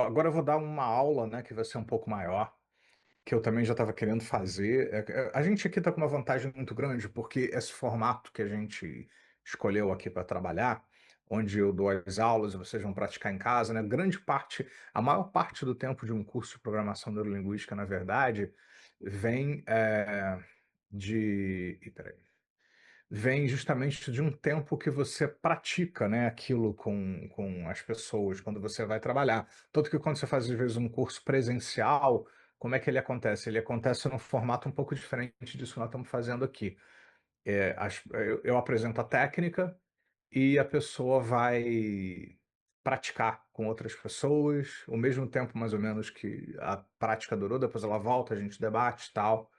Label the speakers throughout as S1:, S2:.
S1: Agora eu vou dar uma aula, né, que vai ser um pouco maior, que eu também já estava querendo fazer. A gente aqui está com uma vantagem muito grande, porque esse formato que a gente escolheu aqui para trabalhar, onde eu dou as aulas e vocês vão praticar em casa, né? Grande parte, a maior parte do tempo de um curso de programação neurolinguística, na verdade, vem de. Ih, peraí. Vem justamente de um tempo que você pratica, né, aquilo com as pessoas quando você vai trabalhar. Tanto que quando você faz, às vezes, um curso presencial, como é que ele acontece? Ele acontece num formato um pouco diferente disso que nós estamos fazendo aqui. Eu apresento a técnica e a pessoa vai praticar com outras pessoas, o mesmo tempo mais ou menos que a prática durou, depois ela volta, a gente debate e tal.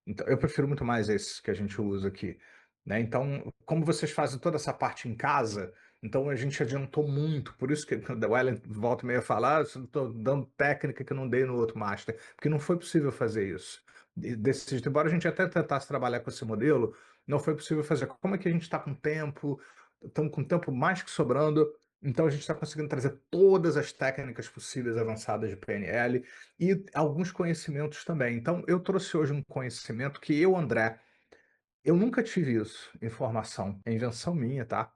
S1: Então, eu prefiro muito mais esse que a gente usa aqui, né? Então, como vocês fazem toda essa parte em casa, então a gente adiantou muito. Por isso que o Ellen volta e meia falar, estou dando técnica que eu não dei no outro master, porque não foi possível fazer isso. Desse jeito, embora a gente até tentasse trabalhar com esse modelo, não foi possível fazer. Como é que a gente está com tempo? Estamos com tempo mais que sobrando. Então a gente está conseguindo trazer todas as técnicas possíveis avançadas de PNL e alguns conhecimentos também. Então, eu trouxe hoje um conhecimento que eu, André, eu nunca tive isso em formação. É invenção minha, tá?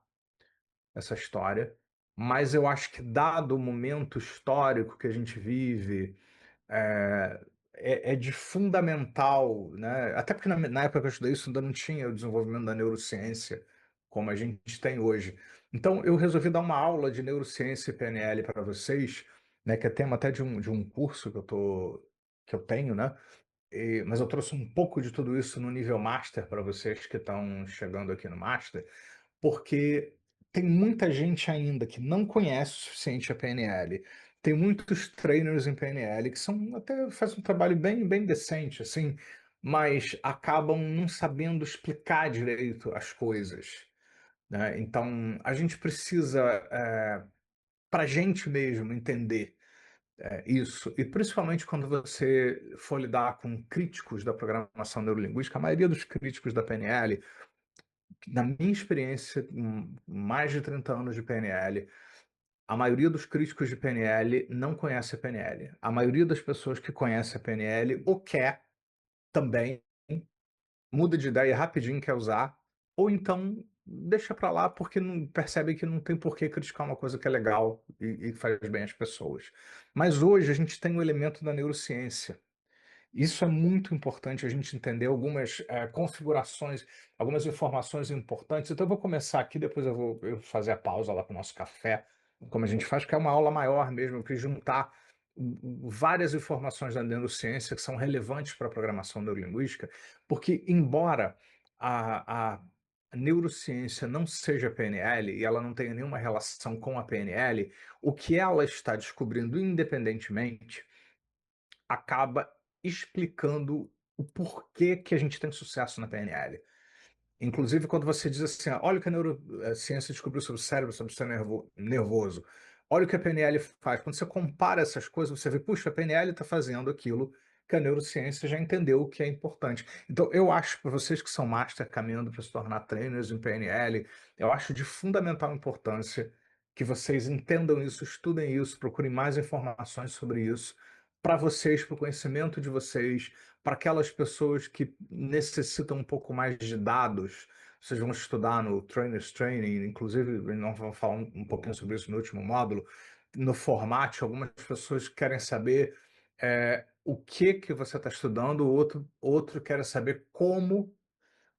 S1: Essa história. Mas eu acho que, dado o momento histórico que a gente vive, é, é de fundamental, né? Até porque na época que eu estudei isso ainda não tinha o desenvolvimento da neurociência como a gente tem hoje. Então eu resolvi dar uma aula de neurociência e PNL para vocês, né? Que é tema até de um curso que eu tenho, né? Mas eu trouxe um pouco de tudo isso no nível Master para vocês que estão chegando aqui no Master, porque tem muita gente ainda que não conhece o suficiente a PNL. Tem muitos trainers em PNL que são até fazem um trabalho bem decente, assim, mas acabam não sabendo explicar direito as coisas, né? Então, a gente precisa, para a gente mesmo, entender isso, e principalmente quando você for lidar com críticos da programação neurolinguística, a maioria dos críticos da PNL, na minha experiência, mais de 30 anos de PNL, a maioria dos críticos de PNL não conhece a PNL. A maioria das pessoas que conhece a PNL ou quer também, muda de ideia rapidinho, quer usar, ou então deixa pra lá porque não percebe que não tem por que criticar uma coisa que é legal e faz bem às pessoas. Mas hoje a gente tem o elemento da neurociência. Isso é muito importante a gente entender algumas configurações, algumas informações importantes. Então, eu vou começar aqui, depois eu vou fazer a pausa lá para o nosso café, como a gente faz, que é uma aula maior mesmo. Eu quis juntar várias informações da neurociência que são relevantes para a programação neurolinguística, porque, embora a neurociência não seja PNL e ela não tenha nenhuma relação com a PNL, o que ela está descobrindo independentemente acaba explicando o porquê que a gente tem sucesso na PNL. Inclusive, quando você diz assim: olha o que a neurociência descobriu sobre o cérebro, sobre o sistema nervoso, olha o que a PNL faz. Quando você compara essas coisas, você vê, puxa, a PNL está fazendo aquilo que a neurociência já entendeu que é importante. Então, eu acho, para vocês que são master caminhando para se tornar trainers em PNL, eu acho de fundamental importância que vocês entendam isso, estudem isso, procurem mais informações sobre isso, para vocês, para o conhecimento de vocês, para aquelas pessoas que necessitam um pouco mais de dados. Vocês vão estudar no Trainers Training, inclusive, nós vamos falar um pouquinho sobre isso no último módulo. No formato, algumas pessoas querem saber o que você está estudando, outro quer saber como,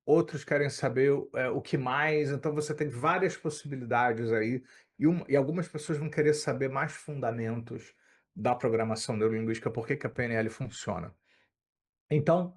S1: outros querem saber o que mais. Então, você tem várias possibilidades aí, e algumas pessoas vão querer saber mais fundamentos da programação neurolinguística, por que que a PNL funciona. Então,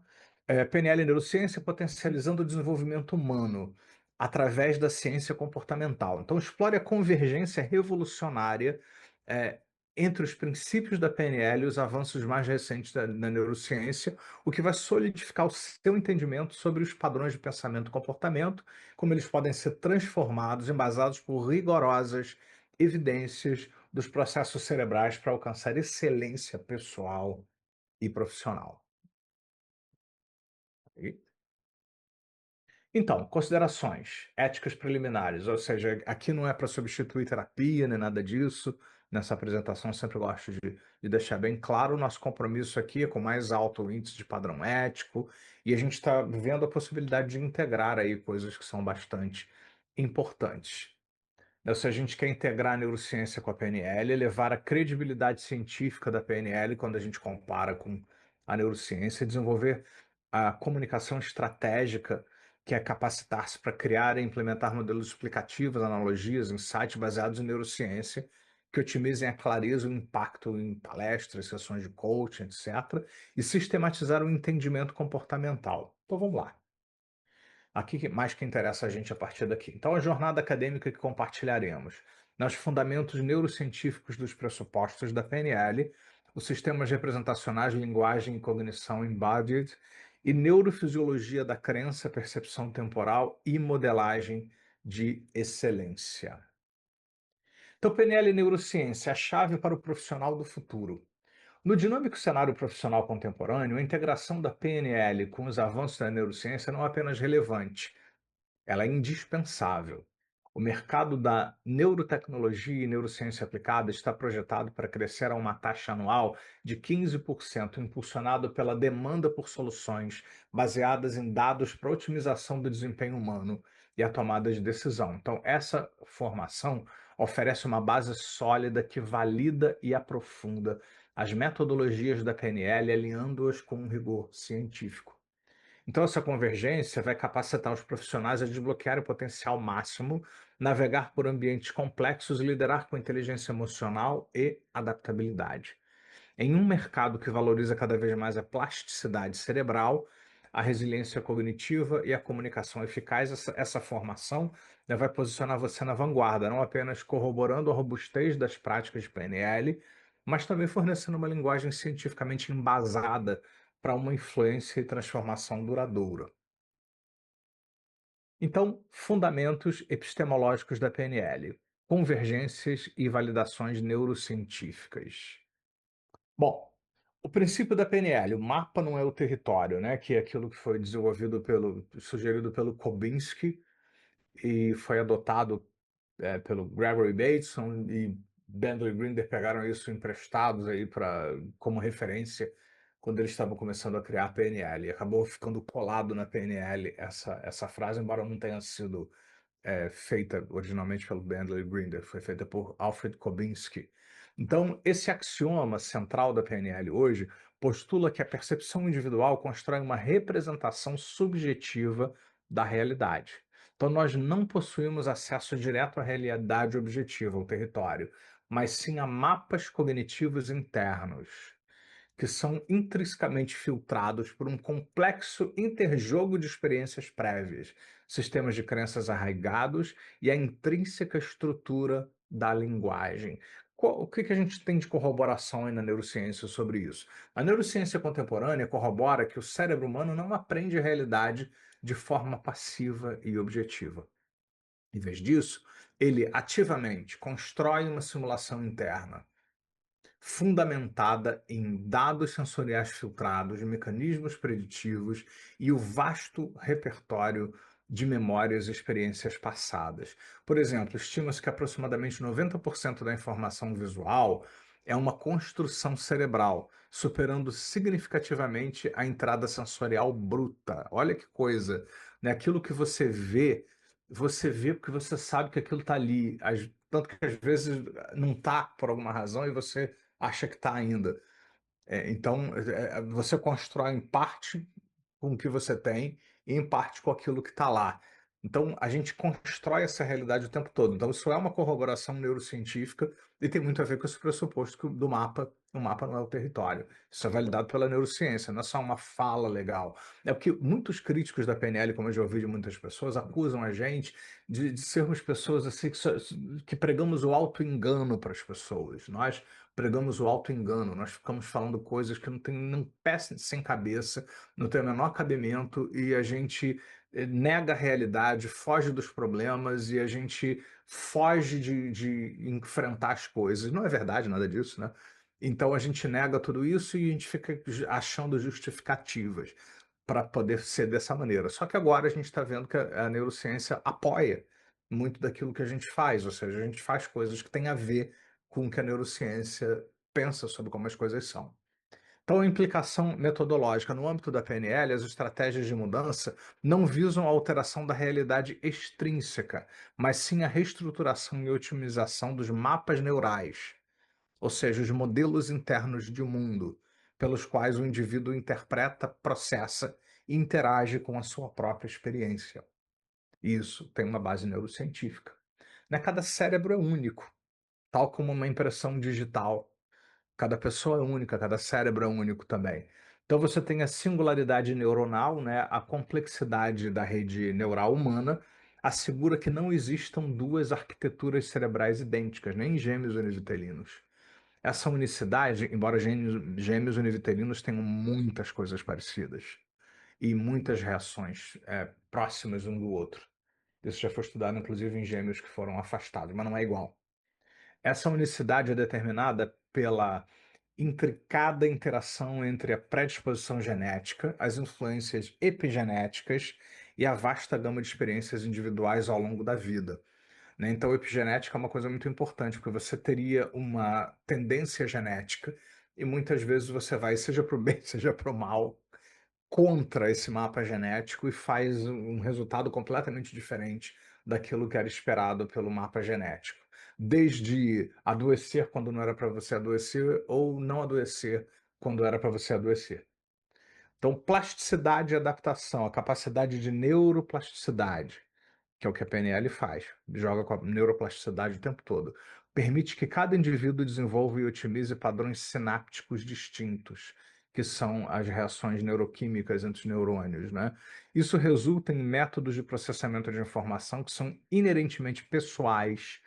S1: PNL e neurociência potencializando o desenvolvimento humano através da ciência comportamental. Então, explore a convergência revolucionária, eh, entre os princípios da PNL e os avanços mais recentes da neurociência, o que vai solidificar o seu entendimento sobre os padrões de pensamento e comportamento, como eles podem ser transformados, embasados por rigorosas evidências dos processos cerebrais para alcançar excelência pessoal e profissional. Ok? Então, considerações éticas preliminares, ou seja, aqui não é para substituir terapia nem nada disso. Nessa apresentação, eu sempre gosto de deixar bem claro, o nosso compromisso aqui é com o mais alto índice de padrão ético, e a gente está vendo a possibilidade de integrar aí coisas que são bastante importantes. Né, se a gente quer integrar a neurociência com a PNL, elevar a credibilidade científica da PNL quando a gente compara com a neurociência, desenvolver a comunicação estratégica, que é capacitar-se para criar e implementar modelos explicativos, analogias, insights baseados em neurociência, que otimizem a clareza e o impacto em palestras, sessões de coaching, etc., e sistematizar o entendimento comportamental. Então vamos lá. Aqui mais que interessa a gente a partir daqui. Então, a jornada acadêmica que compartilharemos nos fundamentos neurocientíficos dos pressupostos da PNL, os sistemas representacionais, linguagem e cognição embodied, e neurofisiologia da crença, percepção temporal e modelagem de excelência. Então, PNL e neurociência, a chave para o profissional do futuro. No dinâmico cenário profissional contemporâneo, a integração da PNL com os avanços da neurociência não é apenas relevante, ela é indispensável. O mercado da neurotecnologia e neurociência aplicada está projetado para crescer a uma taxa anual de 15%, impulsionado pela demanda por soluções baseadas em dados para otimização do desempenho humano e a tomada de decisão. Então, essa formação oferece uma base sólida que valida e aprofunda as metodologias da PNL, alinhando-as com um rigor científico. Então, essa convergência vai capacitar os profissionais a desbloquear o potencial máximo, navegar por ambientes complexos e liderar com inteligência emocional e adaptabilidade. Em um mercado que valoriza cada vez mais a plasticidade cerebral, a resiliência cognitiva e a comunicação eficaz, essa formação, né, vai posicionar você na vanguarda, não apenas corroborando a robustez das práticas de PNL, mas também fornecendo uma linguagem cientificamente embasada para uma influência e transformação duradoura. Então, fundamentos epistemológicos da PNL, convergências e validações neurocientíficas. Bom, o princípio da PNL, o mapa não é o território, né? Que é aquilo que foi desenvolvido sugerido pelo Kobinsky e foi adotado pelo Gregory Bateson e Bandler e Grinder pegaram isso emprestados aí como referência quando eles estavam começando a criar a PNL. E acabou ficando colado na PNL essa frase, embora não tenha sido feita originalmente pelo Bandler e Grinder, foi feita por Alfred Kobinsky. Então, esse axioma central da PNL hoje postula que a percepção individual constrói uma representação subjetiva da realidade. Então, nós não possuímos acesso direto à realidade objetiva, ao território, mas sim a mapas cognitivos internos que são intrinsecamente filtrados por um complexo interjogo de experiências prévias, sistemas de crenças arraigados e a intrínseca estrutura da linguagem. O que a gente tem de corroboração aí na neurociência sobre isso? A neurociência contemporânea corrobora que o cérebro humano não aprende a realidade de forma passiva e objetiva. Em vez disso, ele ativamente constrói uma simulação interna fundamentada em dados sensoriais filtrados, mecanismos preditivos e o vasto repertório de memórias e experiências passadas. Por exemplo, estima-se que aproximadamente 90% da informação visual é uma construção cerebral, superando significativamente a entrada sensorial bruta. Olha que coisa, né? Aquilo que você vê porque você sabe que aquilo está ali. Tanto que às vezes não está por alguma razão e você acha que está ainda. Então, você constrói em parte com o que você tem e em parte com aquilo que está lá. Então, a gente constrói essa realidade o tempo todo. Então, isso é uma corroboração neurocientífica e tem muito a ver com esse pressuposto do mapa O mapa não é o território. Isso é validado pela neurociência, não é só uma fala legal. É porque muitos críticos da PNL, como eu já ouvi de muitas pessoas, acusam a gente de sermos pessoas assim que pregamos o auto-engano para as pessoas. Nós pregamos o auto-engano, nós ficamos falando coisas que não tem nem pé sem cabeça, não tem o menor cabimento, e a gente nega a realidade, foge dos problemas e a gente foge de enfrentar as coisas. Não é verdade nada disso, né? Então a gente nega tudo isso e a gente fica achando justificativas para poder ser dessa maneira. Só que agora a gente está vendo que a neurociência apoia muito daquilo que a gente faz, ou seja, a gente faz coisas que têm a ver com o que a neurociência pensa sobre como as coisas são. Então, a implicação metodológica no âmbito da PNL, as estratégias de mudança não visam a alteração da realidade extrínseca, mas sim a reestruturação e otimização dos mapas neurais, ou seja, os modelos internos de mundo, pelos quais o indivíduo interpreta, processa e interage com a sua própria experiência. Isso tem uma base neurocientífica. Né? Cada cérebro é único, tal como uma impressão digital. Cada pessoa é única, cada cérebro é único também. Então você tem a singularidade neuronal, né? A complexidade da rede neural humana assegura que não existam duas arquiteturas cerebrais idênticas, nem gêmeos univitelinos. Essa unicidade, embora gêmeos univitelinos tenham muitas coisas parecidas e muitas reações próximas um do outro. Isso já foi estudado, inclusive, em gêmeos que foram afastados, mas não é igual. Essa unicidade é determinada pela intricada interação entre a predisposição genética, as influências epigenéticas e a vasta gama de experiências individuais ao longo da vida. Né? Então, epigenética é uma coisa muito importante, porque você teria uma tendência genética e muitas vezes você vai, seja para o bem, seja para o mal, contra esse mapa genético e faz um resultado completamente diferente daquilo que era esperado pelo mapa genético. Desde adoecer quando não era para você adoecer ou não adoecer quando era para você adoecer. Então, plasticidade e adaptação, a capacidade de neuroplasticidade, que é o que a PNL faz, joga com a neuroplasticidade o tempo todo. Permite que cada indivíduo desenvolva e otimize padrões sinápticos distintos, que são as reações neuroquímicas entre os neurônios, né? Isso resulta em métodos de processamento de informação que são inerentemente pessoais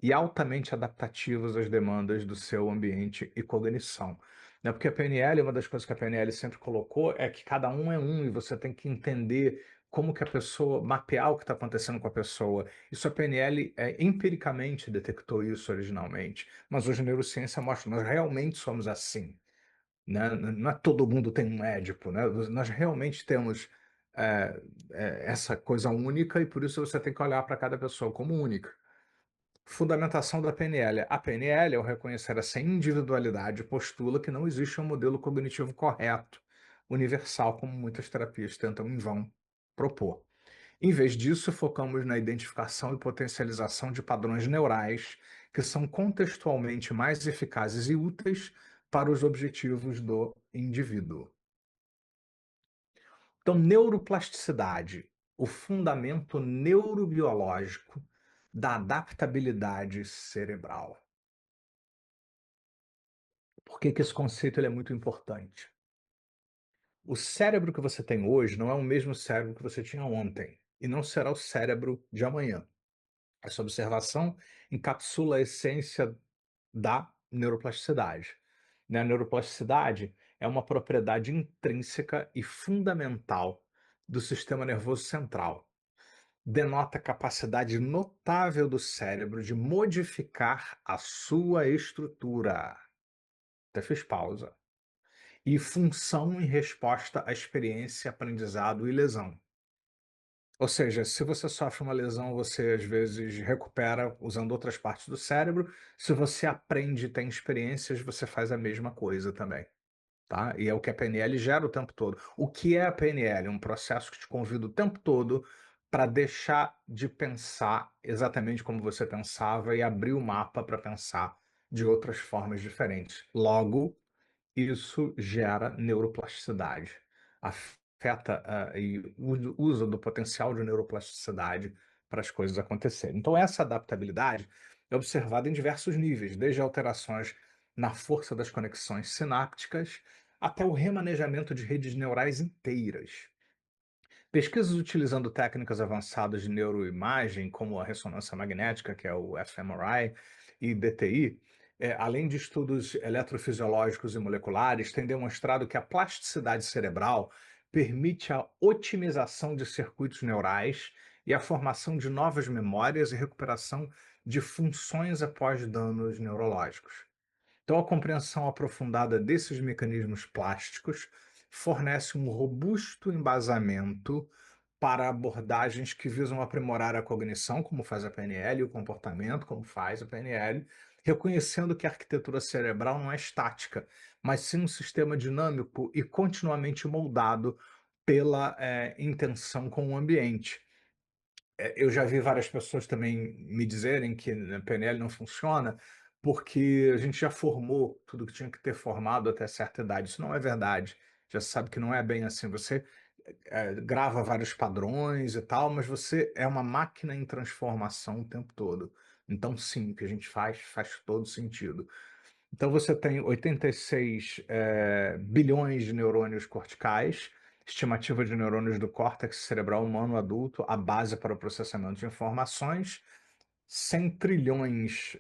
S1: e altamente adaptativos às demandas do seu ambiente e cognição. Né? Porque a PNL, uma das coisas que a PNL sempre colocou é que cada um é um e você tem que entender como que a pessoa, mapear o que está acontecendo com a pessoa. Isso a PNL empiricamente detectou isso originalmente, mas hoje a neurociência mostra que nós realmente somos assim, né? Não é todo mundo tem um Édipo, né? Nós realmente temos essa coisa única e por isso você tem que olhar para cada pessoa como única. Fundamentação da PNL. A PNL, ao reconhecer essa individualidade, postula que não existe um modelo cognitivo correto, universal, como muitas terapias tentam em vão propor. Em vez disso, focamos na identificação e potencialização de padrões neurais que são contextualmente mais eficazes e úteis para os objetivos do indivíduo. Então, neuroplasticidade, o fundamento neurobiológico da adaptabilidade cerebral. Por que que esse conceito ele é muito importante? O cérebro que você tem hoje não é o mesmo cérebro que você tinha ontem, e não será o cérebro de amanhã. Essa observação encapsula a essência da neuroplasticidade. Né? A neuroplasticidade é uma propriedade intrínseca e fundamental do sistema nervoso central. Denota a capacidade notável do cérebro de modificar a sua estrutura. Até fiz pausa. E função em resposta à experiência, aprendizado e lesão. Ou seja, se você sofre uma lesão, você às vezes recupera usando outras partes do cérebro. Se você aprende e tem experiências, você faz a mesma coisa também, tá? E é o que a PNL gera o tempo todo. O que é a PNL? Um processo que te convida o tempo todo para deixar de pensar exatamente como você pensava e abrir o mapa para pensar de outras formas diferentes. Logo, isso gera neuroplasticidade, afeta e usa do potencial de neuroplasticidade para as coisas acontecerem. Então, essa adaptabilidade é observada em diversos níveis, desde alterações na força das conexões sinápticas, até o remanejamento de redes neurais inteiras. Pesquisas utilizando técnicas avançadas de neuroimagem, como a ressonância magnética, que é o fMRI, e DTI, além de estudos eletrofisiológicos e moleculares, têm demonstrado que a plasticidade cerebral permite a otimização de circuitos neurais e a formação de novas memórias e recuperação de funções após danos neurológicos. Então, a compreensão aprofundada desses mecanismos plásticos fornece um robusto embasamento para abordagens que visam aprimorar a cognição, como faz a PNL, e o comportamento, como faz a PNL, reconhecendo que a arquitetura cerebral não é estática, mas sim um sistema dinâmico e continuamente moldado pela intenção com o ambiente. Eu já vi várias pessoas também me dizerem que a PNL não funciona, porque a gente já formou tudo que tinha que ter formado até certa idade. Isso não é verdade. Já se sabe que não é bem assim. Você grava vários padrões e tal, mas você é uma máquina em transformação o tempo todo. Então, sim, o que a gente faz todo sentido. Então você tem 86 bilhões de neurônios corticais, estimativa de neurônios do córtex cerebral humano adulto, a base para o processamento de informações, 100 trilhões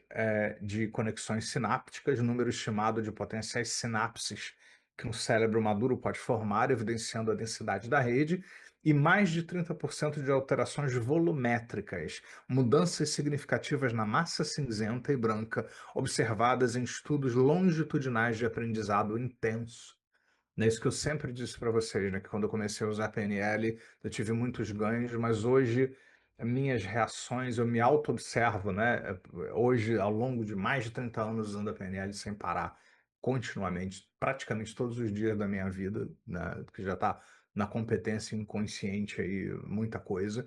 S1: de conexões sinápticas, número estimado de potenciais sinapses que um cérebro maduro pode formar, evidenciando a densidade da rede, e mais de 30% de alterações volumétricas, mudanças significativas na massa cinzenta e branca, observadas em estudos longitudinais de aprendizado intenso. É isso que eu sempre disse para vocês, né? Que quando eu comecei a usar PNL, eu tive muitos ganhos, mas hoje minhas reações, eu me auto-observo, né? Hoje, ao longo de mais de 30 anos usando a PNL sem parar, continuamente, praticamente todos os dias da minha vida, né? Que já está na competência inconsciente aí, muita coisa.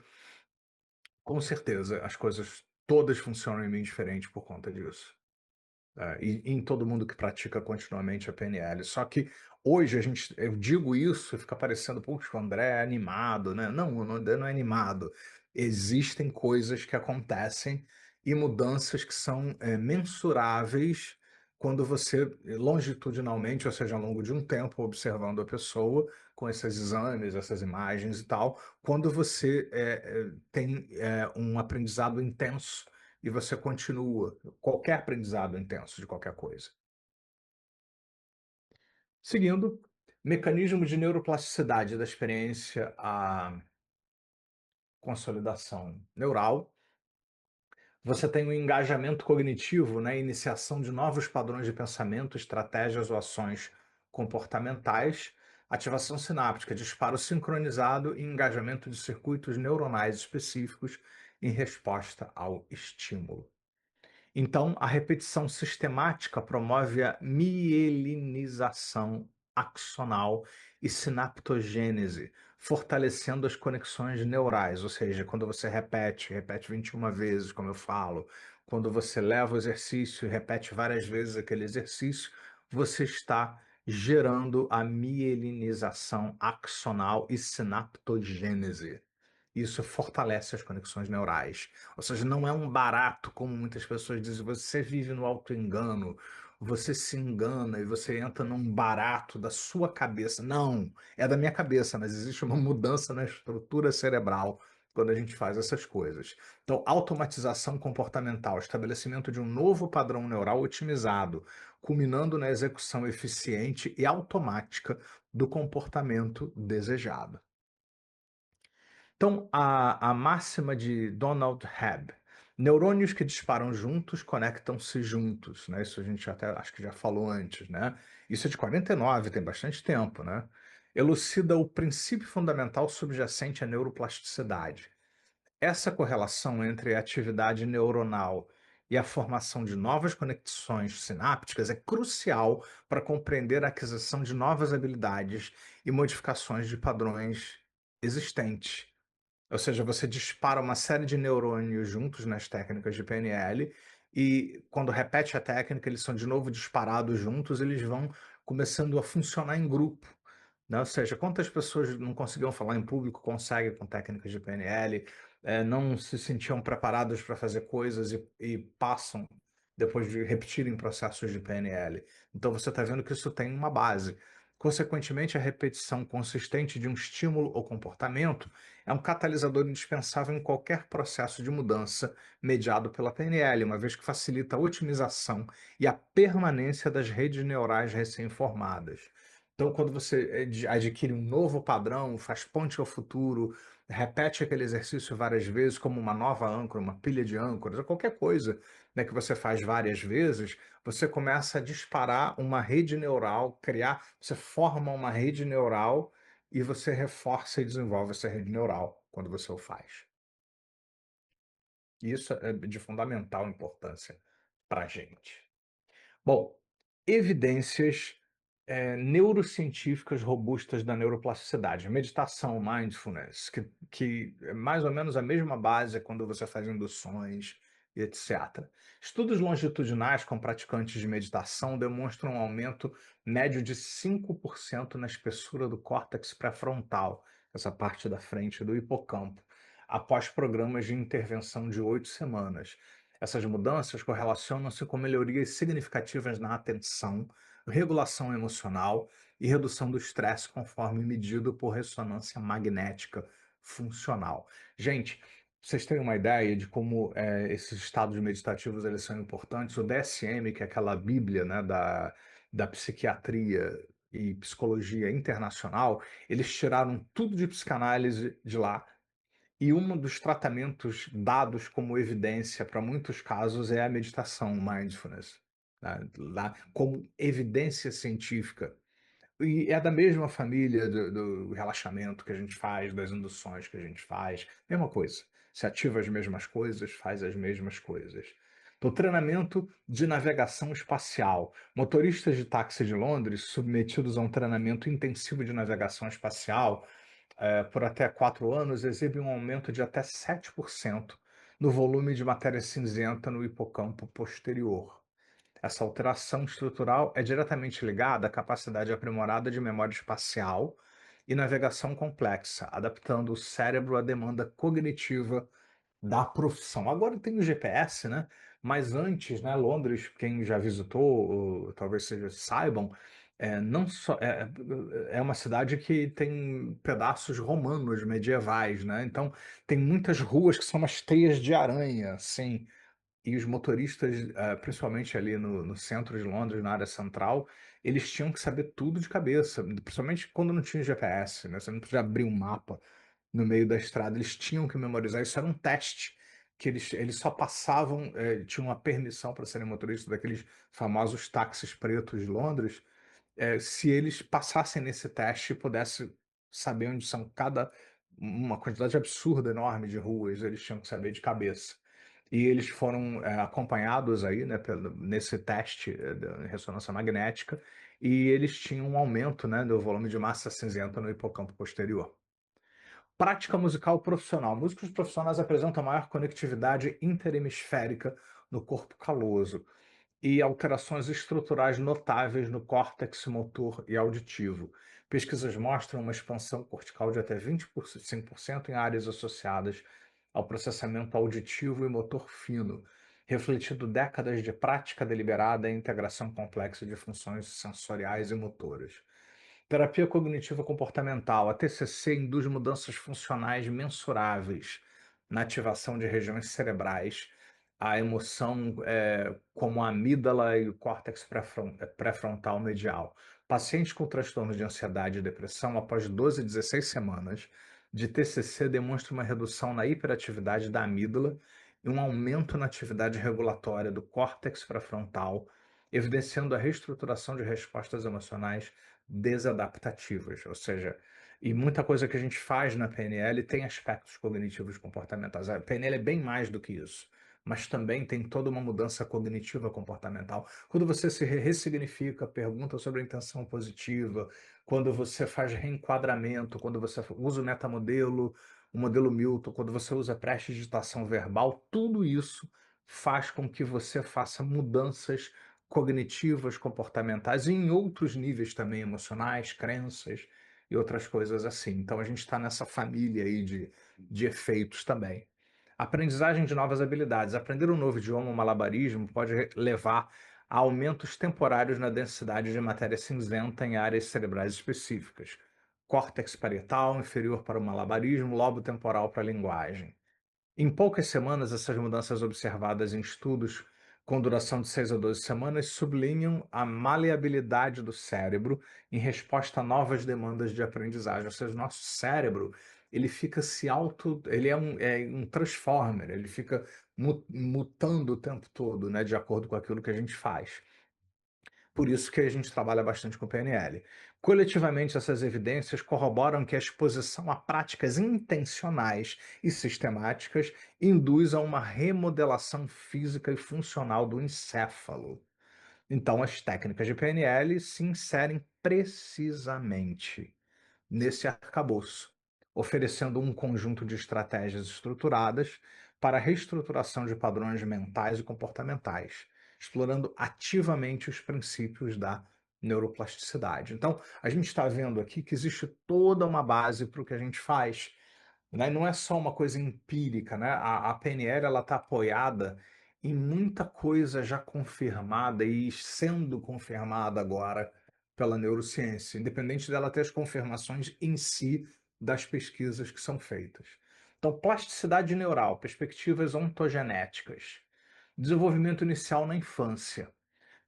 S1: Com certeza, as coisas todas funcionam em mim diferente por conta disso. E em todo mundo que pratica continuamente a PNL. Só que hoje eu digo isso e fica parecendo, puxa, o André é animado, né? Não, o André não é animado. Existem coisas que acontecem e mudanças que são mensuráveis quando você, longitudinalmente, ou seja, ao longo de um tempo, observando a pessoa com esses exames, essas imagens e tal, quando você tem um aprendizado intenso e você continua qualquer aprendizado intenso de qualquer coisa. Seguindo, mecanismo de neuroplasticidade da experiência à consolidação neural. Você tem o engajamento cognitivo, né, iniciação de novos padrões de pensamento, estratégias ou ações comportamentais, ativação sináptica, disparo sincronizado e engajamento de circuitos neuronais específicos em resposta ao estímulo. Então, a repetição sistemática promove a mielinização axonal e sinaptogênese, fortalecendo as conexões neurais, ou seja, quando você repete 21 vezes, como eu falo, quando você leva o exercício e repete várias vezes aquele exercício, você está gerando a mielinização axonal e sinaptogênese. Isso fortalece as conexões neurais. Ou seja, não é um barato, como muitas pessoas dizem, você vive no autoengano, você se engana e você entra num barato da sua cabeça. Não, é da minha cabeça, mas existe uma mudança na estrutura cerebral quando a gente faz essas coisas. Então, automatização comportamental, estabelecimento de um novo padrão neural otimizado, culminando na execução eficiente e automática do comportamento desejado. Então, a máxima de Donald Hebb: neurônios que disparam juntos conectam-se juntos, né? Isso a gente até acho que já falou antes, né? Isso é de 49, tem bastante tempo, né? Elucida o princípio fundamental subjacente à neuroplasticidade. Essa correlação entre a atividade neuronal e a formação de novas conexões sinápticas é crucial para compreender a aquisição de novas habilidades e modificações de padrões existentes. Ou seja, você dispara uma série de neurônios juntos nas técnicas de PNL e quando repete a técnica, eles são de novo disparados juntos, eles vão começando a funcionar em grupo, né? Ou seja, quantas pessoas não conseguiam falar em público, conseguem com técnicas de PNL, não se sentiam preparados para fazer coisas e passam, depois de repetirem processos de PNL. Então você está vendo que isso tem uma base. Consequentemente, a repetição consistente de um estímulo ou comportamento é um catalisador indispensável em qualquer processo de mudança mediado pela PNL, uma vez que facilita a otimização e a permanência das redes neurais recém-formadas. Então, quando você adquire um novo padrão, faz ponte ao futuro, repete aquele exercício várias vezes, como uma nova âncora, uma pilha de âncoras, ou qualquer coisa, né, que você faz várias vezes, você começa a disparar uma rede neural, você forma uma rede neural e você reforça e desenvolve essa rede neural quando você o faz. Isso é de fundamental importância para a gente. Bom, evidências, neurocientíficas robustas da neuroplasticidade, meditação, mindfulness, que é mais ou menos a mesma base quando você faz induções e etc. Estudos longitudinais com praticantes de meditação demonstram um aumento médio de 5% na espessura do córtex pré-frontal, essa parte da frente do hipocampo, após programas de intervenção de 8 semanas. Essas mudanças correlacionam-se com melhorias significativas na atenção, regulação emocional e redução do estresse, conforme medido por ressonância magnética funcional. Gente, pra vocês terem uma ideia de como esses estados meditativos eles são importantes, o DSM, que é aquela bíblia, né, da psiquiatria e psicologia internacional, eles tiraram tudo de psicanálise de lá e um dos tratamentos dados como evidência para muitos casos é a meditação, mindfulness, né, lá como evidência científica. E é da mesma família do relaxamento que a gente faz, das induções que a gente faz, mesma coisa. Se ativa as mesmas coisas, faz as mesmas coisas. O treinamento de navegação espacial. Motoristas de táxi de Londres, submetidos a um treinamento intensivo de navegação espacial, por até 4 anos, exibe um aumento de até 7% no volume de matéria cinzenta no hipocampo posterior. Essa alteração estrutural é diretamente ligada à capacidade aprimorada de memória espacial e navegação complexa, adaptando o cérebro à demanda cognitiva da profissão. Agora tem o GPS, né? Mas antes, né, Londres, quem já visitou, ou talvez seja saibam, não só é uma cidade que tem pedaços romanos medievais, né? Então tem muitas ruas que são umas teias de aranha, assim, e os motoristas, principalmente ali no centro de Londres, na área central, eles tinham que saber tudo de cabeça, principalmente quando não tinha GPS, né? Você não podia abrir um mapa no meio da estrada, eles tinham que memorizar. Isso era um teste que eles só passavam, tinham uma permissão para serem motoristas daqueles famosos táxis pretos de Londres, se eles passassem nesse teste e pudessem saber onde são uma quantidade absurda, enorme de ruas, eles tinham que saber de cabeça. E eles foram acompanhados aí, né, nesse teste da ressonância magnética, e eles tinham um aumento, né, do volume de massa cinzenta no hipocampo posterior. Prática musical profissional. Músicos profissionais apresentam maior conectividade interhemisférica no corpo caloso e alterações estruturais notáveis no córtex motor e auditivo. Pesquisas mostram uma expansão cortical de até 25% em áreas associadas ao processamento auditivo e motor fino, refletindo décadas de prática deliberada e integração complexa de funções sensoriais e motoras. Terapia cognitiva comportamental. A TCC induz mudanças funcionais mensuráveis na ativação de regiões cerebrais, a emoção, como a amígdala e o córtex pré-frontal medial. Pacientes com transtornos de ansiedade e depressão, após 12 a 16 semanas de TCC, demonstram uma redução na hiperatividade da amígdala e um aumento na atividade regulatória do córtex pré-frontal, evidenciando a reestruturação de respostas emocionais desadaptativas, ou seja, e muita coisa que a gente faz na PNL tem aspectos cognitivos comportamentais. A PNL é bem mais do que isso, mas também tem toda uma mudança cognitiva comportamental. Quando você se ressignifica, pergunta sobre a intenção positiva, quando você faz reenquadramento, quando você usa o metamodelo, o modelo Milton, quando você usa pré-digitação verbal, tudo isso faz com que você faça mudanças cognitivas, comportamentais e em outros níveis também emocionais, crenças e outras coisas assim. Então a gente está nessa família aí de efeitos também. Aprendizagem de novas habilidades. Aprender um novo idioma ou malabarismo pode levar a aumentos temporários na densidade de matéria cinzenta em áreas cerebrais específicas. Córtex parietal inferior para o malabarismo, lobo temporal para a linguagem. Em poucas semanas, essas mudanças observadas em estudos com duração de 6 a 12 semanas sublinham a maleabilidade do cérebro em resposta a novas demandas de aprendizagem. Ou seja, o nosso cérebro, ele fica se auto, ele é um transformer, ele fica mutando o tempo todo, né, de acordo com aquilo que a gente faz. Por isso que a gente trabalha bastante com PNL. Coletivamente, essas evidências corroboram que a exposição a práticas intencionais e sistemáticas induz a uma remodelação física e funcional do encéfalo. Então, as técnicas de PNL se inserem precisamente nesse arcabouço, oferecendo um conjunto de estratégias estruturadas para a reestruturação de padrões mentais e comportamentais, explorando ativamente os princípios da neuroplasticidade. Então, a gente está vendo aqui que existe toda uma base para o que a gente faz, né? Não é só uma coisa empírica, né? A PNL ela está apoiada em muita coisa já confirmada e sendo confirmada agora pela neurociência, independente dela ter as confirmações em si das pesquisas que são feitas. Então, plasticidade neural, perspectivas ontogenéticas, desenvolvimento inicial na infância,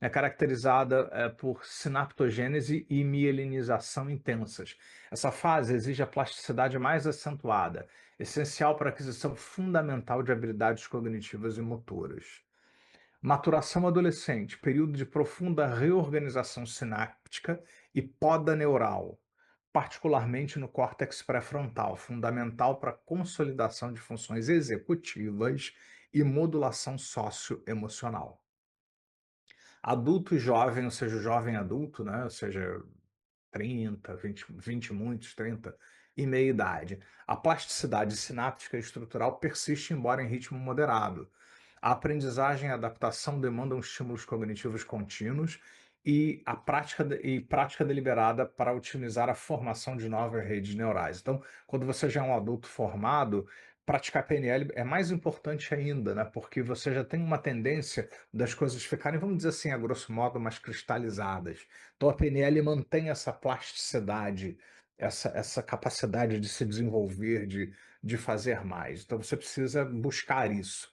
S1: é caracterizada por sinaptogênese e mielinização intensas. Essa fase exige a plasticidade mais acentuada, essencial para a aquisição fundamental de habilidades cognitivas e motoras. Maturação adolescente, período de profunda reorganização sináptica e poda neural, particularmente no córtex pré-frontal, fundamental para a consolidação de funções executivas e modulação socioemocional. Adulto e jovem, ou seja, o jovem adulto, né? Ou seja, 30, 20 e muitos, 30 e meia idade. A plasticidade sináptica e estrutural persiste, embora em ritmo moderado. A aprendizagem e a adaptação demandam estímulos cognitivos contínuos e a prática deliberada para otimizar a formação de novas redes neurais. Então, quando você já é um adulto formado, praticar PNL é mais importante ainda, né? Porque você já tem uma tendência das coisas ficarem, vamos dizer assim, a grosso modo, mais cristalizadas. Então, a PNL mantém essa plasticidade, essa capacidade de se desenvolver, de fazer mais. Então, você precisa buscar isso,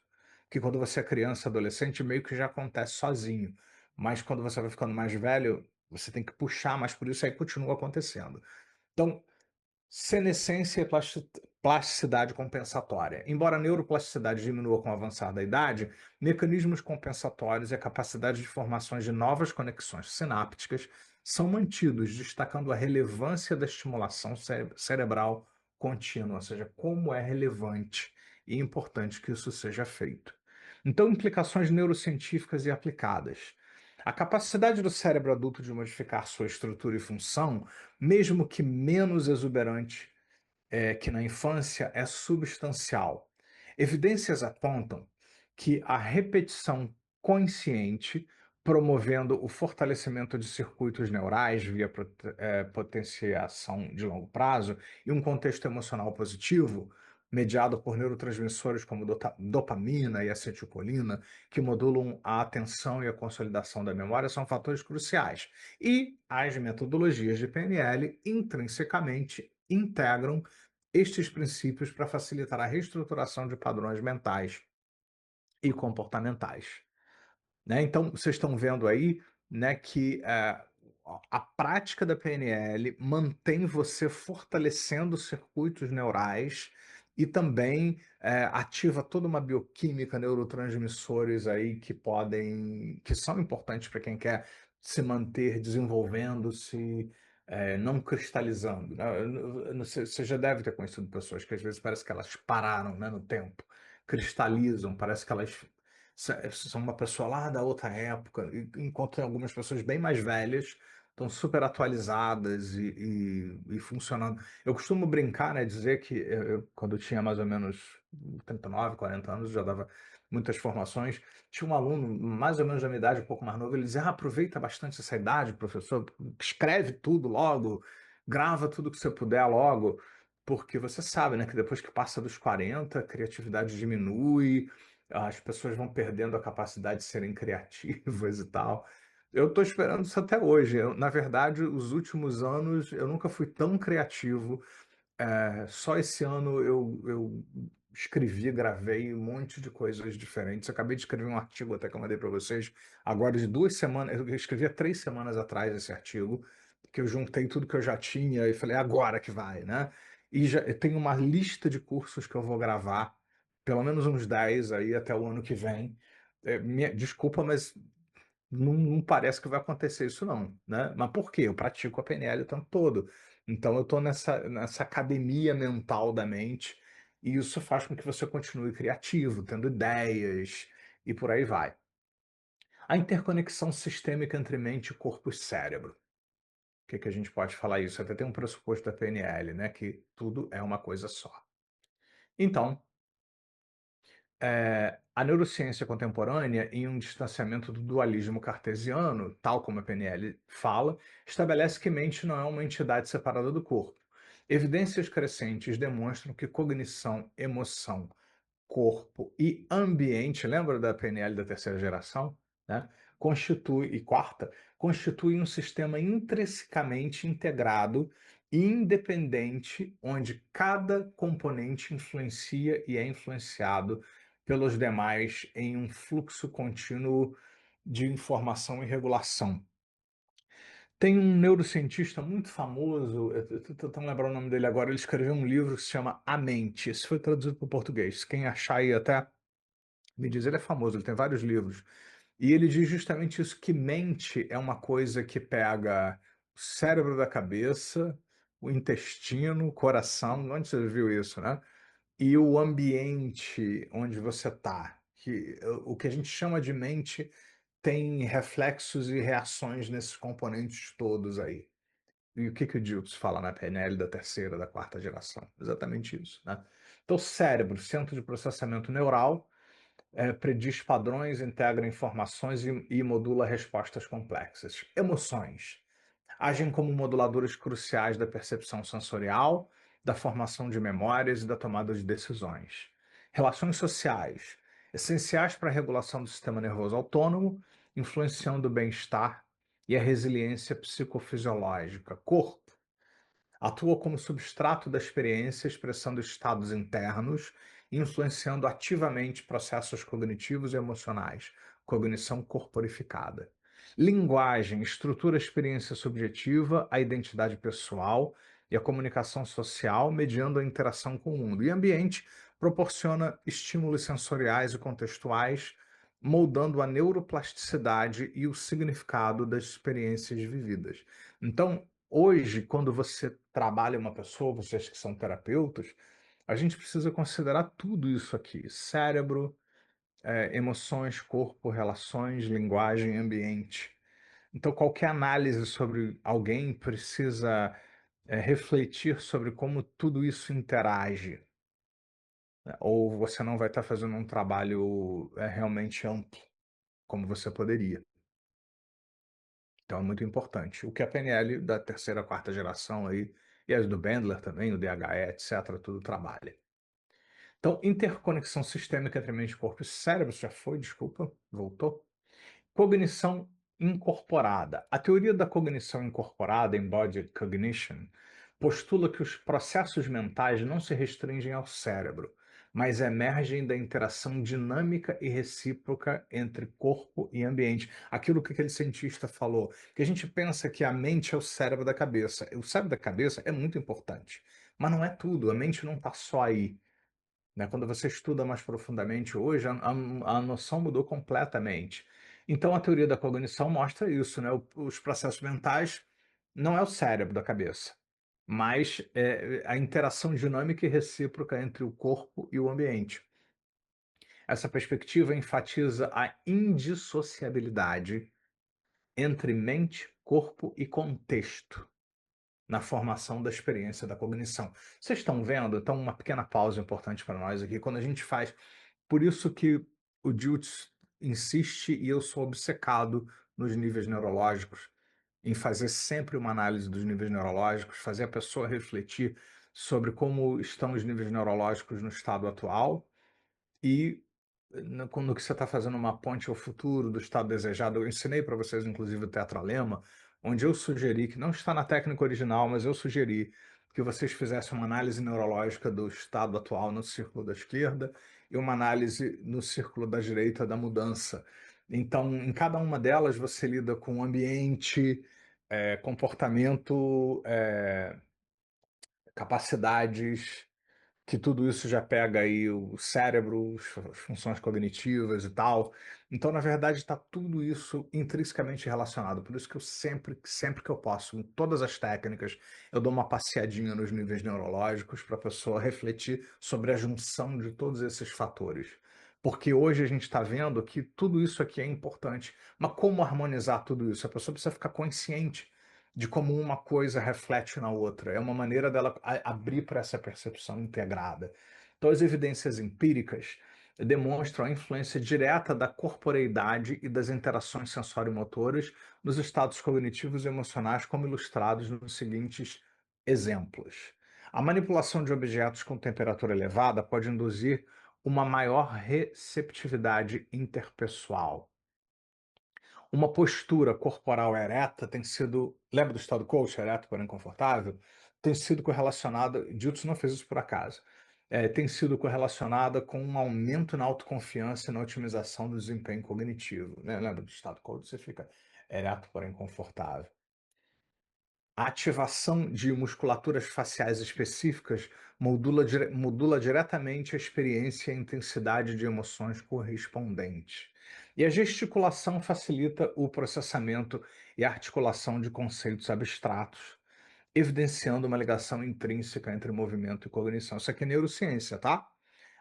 S1: que quando você é criança, adolescente, meio que já acontece sozinho. Mas quando você vai ficando mais velho, você tem que puxar, mas por isso aí continua acontecendo. Então, senescência e plasticidade compensatória. Embora a neuroplasticidade diminua com o avançar da idade, mecanismos compensatórios e a capacidade de formações de novas conexões sinápticas são mantidos, destacando a relevância da estimulação cerebral contínua, ou seja, como é relevante e importante que isso seja feito. Então, implicações neurocientíficas e aplicadas. A capacidade do cérebro adulto de modificar sua estrutura e função, mesmo que menos exuberante que na infância, é substancial. Evidências apontam que a repetição consciente, promovendo o fortalecimento de circuitos neurais via potenciação de longo prazo e um contexto emocional positivo, mediado por neurotransmissores como dopamina e acetilcolina, que modulam a atenção e a consolidação da memória, são fatores cruciais. E as metodologias de PNL intrinsecamente integram estes princípios para facilitar a reestruturação de padrões mentais e comportamentais, né? Então, vocês estão vendo aí, né, que a prática da PNL mantém você fortalecendo circuitos neurais e também ativa toda uma bioquímica, neurotransmissores aí que são importantes para quem quer se manter desenvolvendo-se, não cristalizando, né? Eu não sei, você já deve ter conhecido pessoas que às vezes parece que elas pararam, né, no tempo, cristalizam, parece que elas são uma pessoa lá da outra época, enquanto tem algumas pessoas bem mais velhas, estão super atualizadas e funcionando. Eu costumo brincar, né, dizer que quando eu tinha mais ou menos 39, 40 anos, já dava muitas formações, tinha um aluno mais ou menos da minha idade, um pouco mais novo, ele dizia: aproveita bastante essa idade, professor, escreve tudo logo, grava tudo que você puder logo, porque você sabe, né, que depois que passa dos 40, a criatividade diminui, as pessoas vão perdendo a capacidade de serem criativas e tal. Eu estou esperando isso até hoje. Na verdade, os últimos anos eu nunca fui tão criativo. Só esse ano eu escrevi, gravei um monte de coisas diferentes. Eu acabei de escrever um artigo até que eu mandei para vocês, agora de 2 semanas. Eu escrevi há 3 semanas atrás esse artigo, que eu juntei tudo que eu já tinha e falei, agora que vai, né? E já eu tenho uma lista de cursos que eu vou gravar, pelo menos uns 10 aí até o ano que vem. Desculpa, mas não parece que vai acontecer isso não, né? Mas por quê? Eu pratico a PNL o tempo todo. Então eu estou nessa academia mental da mente, e isso faz com que você continue criativo, tendo ideias e por aí vai. A interconexão sistêmica entre mente, corpo e cérebro. O que que a gente pode falar isso? Até tem um pressuposto da PNL, né, que tudo é uma coisa só. Então, a neurociência contemporânea, em um distanciamento do dualismo cartesiano, tal como a PNL fala, estabelece que mente não é uma entidade separada do corpo. Evidências crescentes demonstram que cognição, emoção, corpo e ambiente, lembra da PNL da terceira geração, né? Constitui, e quarta, constitui um sistema intrinsecamente integrado e independente, onde cada componente influencia e é influenciado pelos demais em um fluxo contínuo de informação e regulação. Tem um neurocientista muito famoso, eu estou tentando lembrar o nome dele agora, ele escreveu um livro que se chama A Mente. Esse foi traduzido para o português. Quem achar aí até me diz, ele é famoso, ele tem vários livros. E ele diz justamente isso, que mente é uma coisa que pega o cérebro da cabeça, o intestino, o coração, onde você viu isso, né? E o ambiente onde você está. O que a gente chama de mente tem reflexos e reações nesses componentes todos aí. E o que que o Dilts fala na PNL da terceira, da quarta geração? Exatamente isso, né? Então, cérebro, centro de processamento neural, prediz padrões, integra informações e modula respostas complexas. Emoções agem como moduladores cruciais da percepção sensorial, da formação de memórias e da tomada de decisões. Relações sociais, essenciais para a regulação do sistema nervoso autônomo, influenciando o bem-estar e a resiliência psicofisiológica. Corpo, atua como substrato da experiência, expressando estados internos, influenciando ativamente processos cognitivos e emocionais, cognição corporificada. Linguagem estrutura a experiência subjetiva, a identidade pessoal e a comunicação social, mediando a interação com o mundo. E ambiente proporciona estímulos sensoriais e contextuais, moldando a neuroplasticidade e o significado das experiências vividas. Então, hoje, quando você trabalha uma pessoa, vocês que são terapeutas, a gente precisa considerar tudo isso aqui: cérebro, emoções, corpo, relações, linguagem, ambiente. Então, qualquer análise sobre alguém precisa, refletir sobre como tudo isso interage, né? Ou você não vai estar fazendo um trabalho, realmente amplo, como você poderia. Então é muito importante. O que a PNL da terceira, quarta geração aí, e as do Bandler também, o DHE, etc., tudo trabalha. Então, interconexão sistêmica entre mente, corpo e cérebro, já foi, desculpa, voltou. Cognição incorporada. A teoria da cognição incorporada, embodied cognition, postula que os processos mentais não se restringem ao cérebro, mas emergem da interação dinâmica e recíproca entre corpo e ambiente. Aquilo que aquele cientista falou, que a gente pensa que a mente é o cérebro da cabeça. O cérebro da cabeça é muito importante, mas não é tudo, a mente não está só aí, né? Quando você estuda mais profundamente hoje, a noção mudou completamente. Então, a teoria da cognição mostra isso, né? Os processos mentais não é o cérebro da cabeça, mas a interação dinâmica e recíproca entre o corpo e o ambiente. Essa perspectiva enfatiza a indissociabilidade entre mente, corpo e contexto na formação da experiência da cognição. Vocês estão vendo? Então, uma pequena pausa importante para nós aqui. Quando a gente faz. Por isso que o Dilts insiste, e eu sou obcecado nos níveis neurológicos, em fazer sempre uma análise dos níveis neurológicos, fazer a pessoa refletir sobre como estão os níveis neurológicos no estado atual e no que você está fazendo uma ponte ao futuro do estado desejado. Eu ensinei para vocês, inclusive, o tetralema, onde eu sugeri, que não está na técnica original, mas eu sugeri que vocês fizessem uma análise neurológica do estado atual no círculo da esquerda e uma análise no círculo da direita da mudança. Então, em cada uma delas, você lida com ambiente, comportamento, capacidades, que tudo isso já pega aí o cérebro, as funções cognitivas e tal. Então, na verdade, está tudo isso intrinsecamente relacionado. Por isso que eu sempre que eu posso, em todas as técnicas, eu dou uma passeadinha nos níveis neurológicos para a pessoa refletir sobre a junção de todos esses fatores. Porque hoje a gente está vendo que tudo isso aqui é importante. Mas como harmonizar tudo isso? A pessoa precisa ficar consciente de como uma coisa reflete na outra. É uma maneira dela abrir para essa percepção integrada. Então, as evidências empíricas demonstram a influência direta da corporeidade e das interações sensorimotoras nos estados cognitivos e emocionais, como ilustrados nos seguintes exemplos. A manipulação de objetos com temperatura elevada pode induzir uma maior receptividade interpessoal. Uma postura corporal ereta tem sido, lembra do estado coach, ereto, porém confortável? Tem sido correlacionada, Dilts não fez isso por acaso, tem sido correlacionada com um aumento na autoconfiança e na otimização do desempenho cognitivo, né? Lembra do estado coach? Você fica ereto, porém confortável. A ativação de musculaturas faciais específicas modula diretamente a experiência e a intensidade de emoções correspondentes. E a gesticulação facilita o processamento e a articulação de conceitos abstratos, evidenciando uma ligação intrínseca entre movimento e cognição. Isso aqui é neurociência, tá?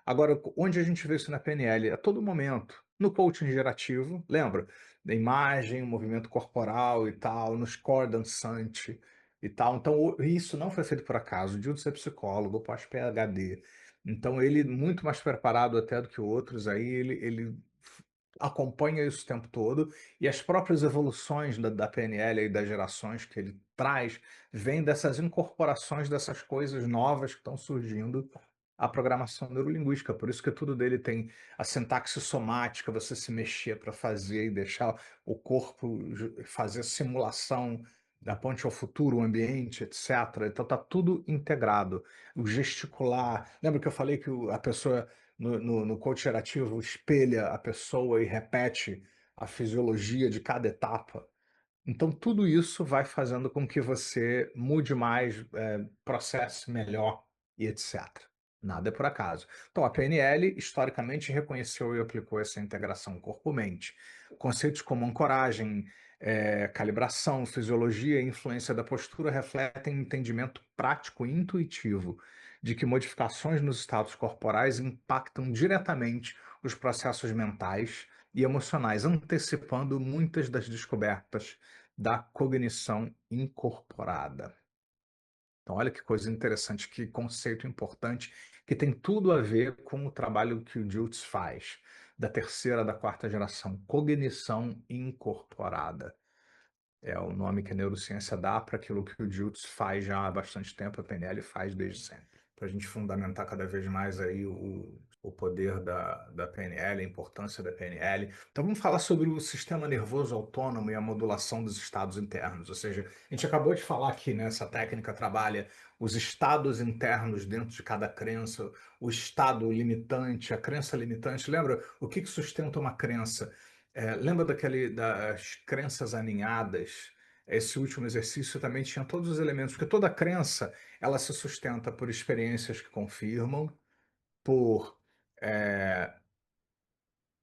S1: Agora, onde a gente vê isso na PNL? A todo momento. No coaching gerativo, lembra? Da imagem, movimento corporal e tal, no score dançante e tal. Então, isso não foi feito por acaso. O Dildes é psicólogo, pós-PhD. Então, ele, muito mais preparado até do que outros, aí ele acompanha isso o tempo todo, e as próprias evoluções da PNL e das gerações que ele traz, vêm dessas incorporações dessas coisas novas que estão surgindo a programação neurolinguística, por isso que tudo dele tem a sintaxe somática, você se mexer para fazer e deixar o corpo fazer simulação da ponte ao futuro, o ambiente, etc. Então tá tudo integrado. O gesticular, lembra que eu falei que a pessoa no coach gerativo espelha a pessoa e repete a fisiologia de cada etapa? Então, tudo isso vai fazendo com que você mude mais, processe melhor e etc. Nada é por acaso. Então, a PNL, historicamente, reconheceu e aplicou essa integração corpo-mente. Conceitos como ancoragem, calibração, fisiologia e influência da postura refletem um entendimento prático e intuitivo de que modificações nos estados corporais impactam diretamente os processos mentais e emocionais, antecipando muitas das descobertas da cognição incorporada. Então, olha que coisa interessante, que conceito importante, que tem tudo a ver com o trabalho que o Dilts faz, da terceira, da quarta geração, cognição incorporada. É o nome que a neurociência dá para aquilo que o Dilts faz já há bastante tempo, a PNL faz desde sempre. Para a gente fundamentar cada vez mais aí o poder da PNL, a importância da PNL. Então vamos falar sobre o sistema nervoso autônomo e a modulação dos estados internos. Ou seja, a gente acabou de falar que nessa técnica trabalha os estados internos dentro de cada crença, o estado limitante, a crença limitante. Lembra o que sustenta uma crença? Lembra das crenças aninhadas? Esse último exercício também tinha todos os elementos, porque toda crença ela se sustenta por experiências que confirmam, por eh,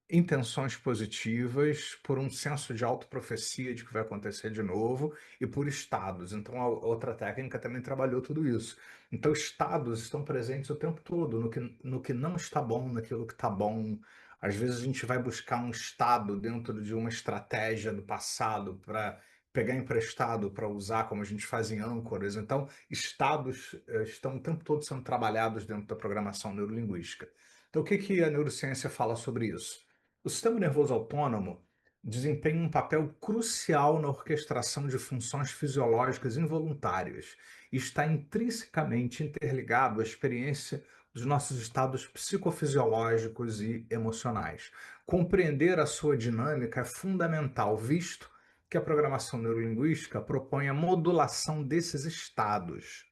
S1: intenções positivas, por um senso de autoprofecia de que vai acontecer de novo e por estados. Então, a outra técnica também trabalhou tudo isso. Então, estados estão presentes o tempo todo, no que não está bom, naquilo que está bom. Às vezes, a gente vai buscar um estado dentro de uma estratégia do passado para pegar emprestado para usar, como a gente faz em âncoras. Então, estados estão o tempo todo sendo trabalhados dentro da programação neurolinguística. Então, o que a neurociência fala sobre isso? O sistema nervoso autônomo, desempenha um papel crucial na orquestração de funções fisiológicas involuntárias e está intrinsecamente interligado à experiência dos nossos estados psicofisiológicos e emocionais. Compreender a sua dinâmica é fundamental, visto que a programação neurolinguística propõe a modulação desses estados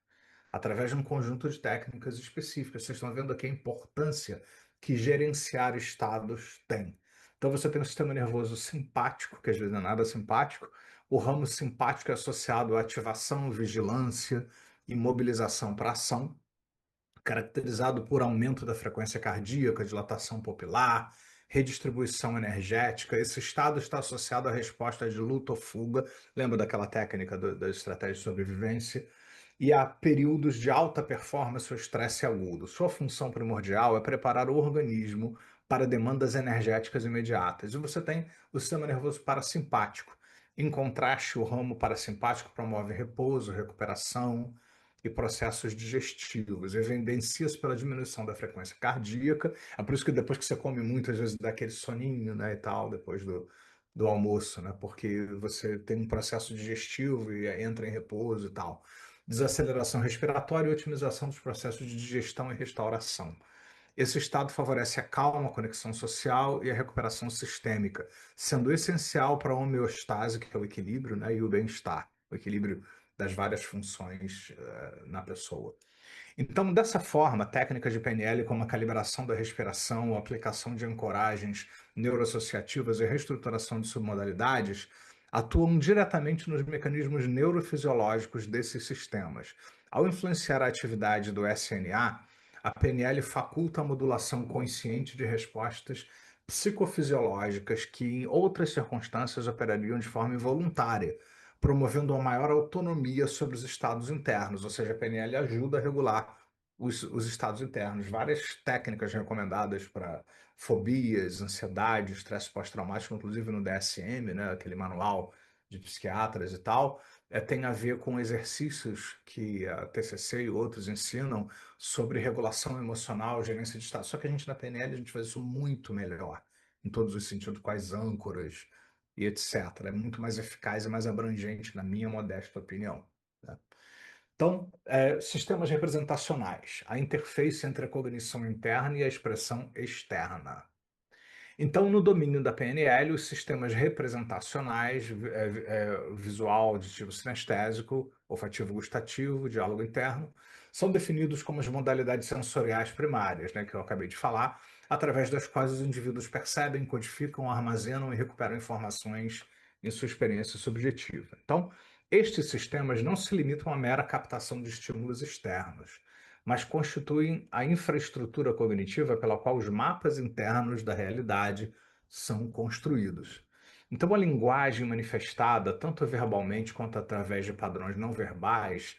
S1: através de um conjunto de técnicas específicas. Vocês estão vendo aqui a importância que gerenciar estados tem. Então você tem o sistema nervoso simpático, que às vezes não é nada simpático. O ramo simpático é associado à ativação, vigilância e mobilização para ação, caracterizado por aumento da frequência cardíaca, dilatação pupilar, redistribuição energética. Esse estado está associado à resposta de luta ou fuga. Lembra daquela técnica da estratégia de sobrevivência? E há períodos de alta performance ou estresse agudo. Sua função primordial é preparar o organismo para demandas energéticas imediatas. E você tem o sistema nervoso parasimpático. Em contraste, o ramo parasimpático promove repouso, recuperação e processos digestivos. Evidencia-se pela diminuição da frequência cardíaca. É por isso que depois que você come muito, às vezes dá aquele soninho, né, e tal, depois do almoço, né? Porque você tem um processo digestivo e entra em repouso e tal. Desaceleração respiratória e otimização dos processos de digestão e restauração. Esse estado favorece a calma, a conexão social e a recuperação sistêmica, sendo essencial para a homeostase, que é o equilíbrio, né, e o bem-estar, o equilíbrio das várias funções na pessoa. Então, dessa forma, técnicas de PNL como a calibração da respiração, a aplicação de ancoragens neuroassociativas e a reestruturação de submodalidades atuam diretamente nos mecanismos neurofisiológicos desses sistemas. Ao influenciar a atividade do SNA PNL faculta a modulação consciente de respostas psicofisiológicas que, em outras circunstâncias, operariam de forma involuntária, promovendo uma maior autonomia sobre os estados internos, ou seja, a PNL ajuda a regular os estados internos. Várias técnicas recomendadas para fobias, ansiedade, estresse pós-traumático, inclusive no DSM, né, aquele manual de psiquiatras e tal, tem a ver com exercícios que a TCC e outros ensinam sobre regulação emocional, gerência de estado. Só que a gente na PNL a gente faz isso muito melhor, em todos os sentidos, com as âncoras e etc. É muito mais eficaz e mais abrangente, na minha modesta opinião, né? Então, sistemas representacionais, a interface entre a cognição interna e a expressão externa. Então, no domínio da PNL, os sistemas representacionais, visual, auditivo, sinestésico, olfativo, gustativo, diálogo interno, são definidos como as modalidades sensoriais primárias, né, que eu acabei de falar, através das quais os indivíduos percebem, codificam, armazenam e recuperam informações em sua experiência subjetiva. Então, estes sistemas não se limitam à mera captação de estímulos externos, mas constituem a infraestrutura cognitiva pela qual os mapas internos da realidade são construídos. Então, a linguagem manifestada, tanto verbalmente quanto através de padrões não verbais,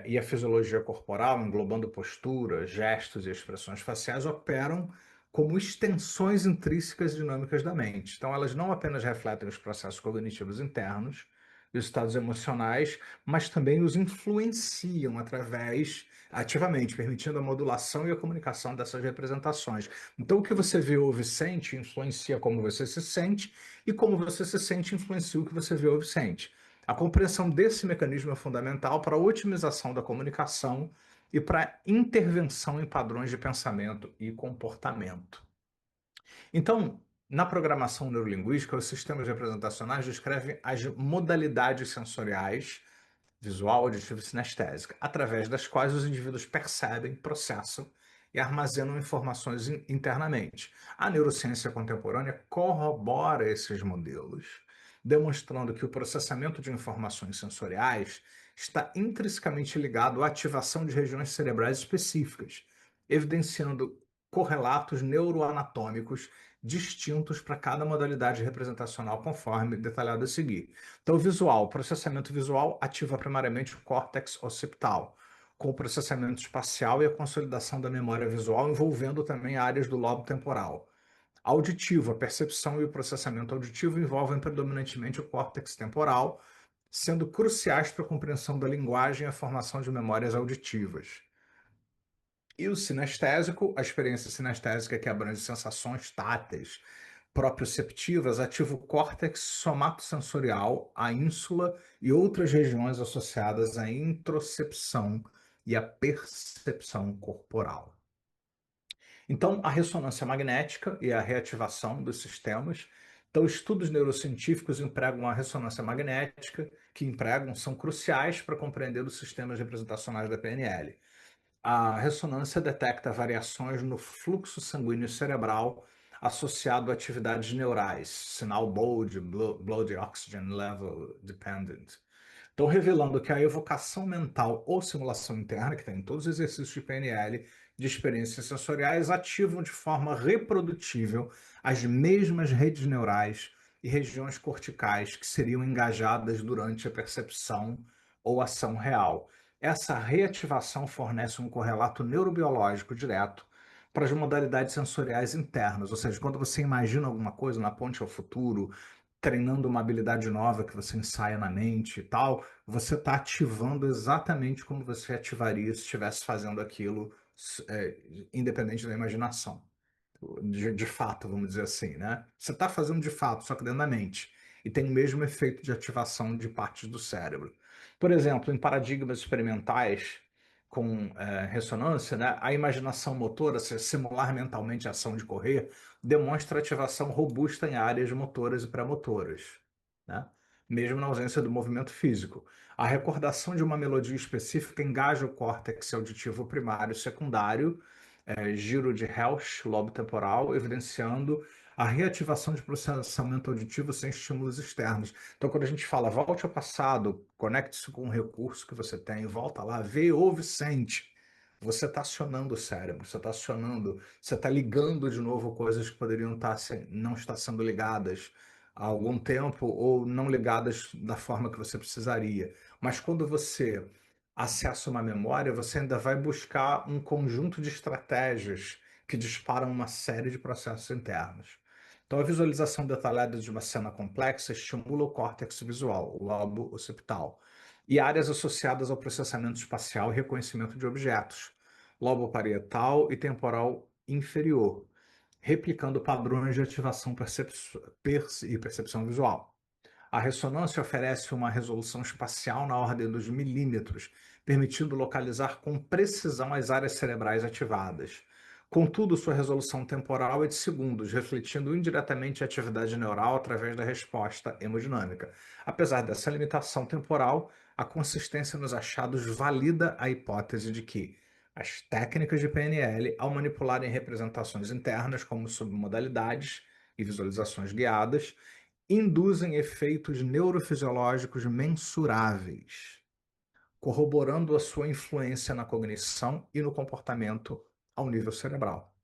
S1: e a fisiologia corporal, englobando postura, gestos e expressões faciais, operam como extensões intrínsecas e dinâmicas da mente. Então, elas não apenas refletem os processos cognitivos internos e os estados emocionais, mas também os influenciam ativamente, permitindo a modulação e a comunicação dessas representações. Então, o que você vê, ouve, sente, influencia como você se sente, e como você se sente, influencia o que você vê, ouve, sente. A compreensão desse mecanismo é fundamental para a otimização da comunicação e para a intervenção em padrões de pensamento e comportamento. Então, na programação neurolinguística, os sistemas representacionais descrevem as modalidades sensoriais, visual, auditiva e sinestésica, através das quais os indivíduos percebem, processam e armazenam informações internamente. A neurociência contemporânea corrobora esses modelos, demonstrando que o processamento de informações sensoriais está intrinsecamente ligado à ativação de regiões cerebrais específicas, evidenciando correlatos neuroanatômicos distintos para cada modalidade representacional, conforme detalhado a seguir. Então, visual, o processamento visual ativa primariamente o córtex occipital, com o processamento espacial e a consolidação da memória visual, envolvendo também áreas do lobo temporal. Auditivo, a percepção e o processamento auditivo envolvem predominantemente o córtex temporal, sendo cruciais para a compreensão da linguagem e a formação de memórias auditivas. E o sinestésico, a experiência sinestésica que abrange sensações táteis, proprioceptivas ativa o córtex somatosensorial, a ínsula e outras regiões associadas à introcepção e à percepção corporal. Então, a ressonância magnética e a reativação dos sistemas. Então, estudos neurocientíficos empregam a ressonância magnética, são cruciais para compreender os sistemas representacionais da PNL. A ressonância detecta variações no fluxo sanguíneo cerebral associado a atividades neurais, sinal BOLD, Blood Oxygen Level Dependent. Então, revelando que a evocação mental ou simulação interna, que tem em todos os exercícios de PNL, de experiências sensoriais, ativam de forma reprodutível as mesmas redes neurais e regiões corticais que seriam engajadas durante a percepção ou ação real. Essa reativação fornece um correlato neurobiológico direto para as modalidades sensoriais internas, ou seja, quando você imagina alguma coisa na ponte ao futuro, treinando uma habilidade nova que você ensaia na mente e tal, você está ativando exatamente como você ativaria se estivesse fazendo aquilo, é, independente da imaginação. De fato, vamos dizer assim, né? Você está fazendo de fato, só que dentro da mente. E tem o mesmo efeito de ativação de partes do cérebro. Por exemplo, em paradigmas experimentais com ressonância, né, a imaginação motora, se simular mentalmente a ação de correr, demonstra ativação robusta em áreas motoras e pré-motoras, né? Mesmo na ausência do movimento físico. A recordação de uma melodia específica engaja o córtex auditivo primário e secundário, giro de Helsch, lobo temporal, evidenciando a reativação de processamento auditivo sem estímulos externos. Então, quando a gente fala volte ao passado, conecte-se com um recurso que você tem, volta lá, vê, ouve, sente. Você está acionando o cérebro, você está acionando, você está ligando de novo coisas que poderiam não estar sendo ligadas há algum tempo ou não ligadas da forma que você precisaria. Mas quando você acessa uma memória, você ainda vai buscar um conjunto de estratégias que disparam uma série de processos internos. Então, a visualização detalhada de uma cena complexa estimula o córtex visual, o lobo occipital, e áreas associadas ao processamento espacial e reconhecimento de objetos, lobo parietal e temporal inferior, replicando padrões de ativação e percepção visual. A ressonância oferece uma resolução espacial na ordem dos milímetros, permitindo localizar com precisão as áreas cerebrais ativadas. Contudo, sua resolução temporal é de segundos, refletindo indiretamente a atividade neural através da resposta hemodinâmica. Apesar dessa limitação temporal, a consistência nos achados valida a hipótese de que as técnicas de PNL, ao manipularem representações internas como submodalidades e visualizações guiadas, induzem efeitos neurofisiológicos mensuráveis, corroborando a sua influência na cognição e no comportamento ao nível cerebral.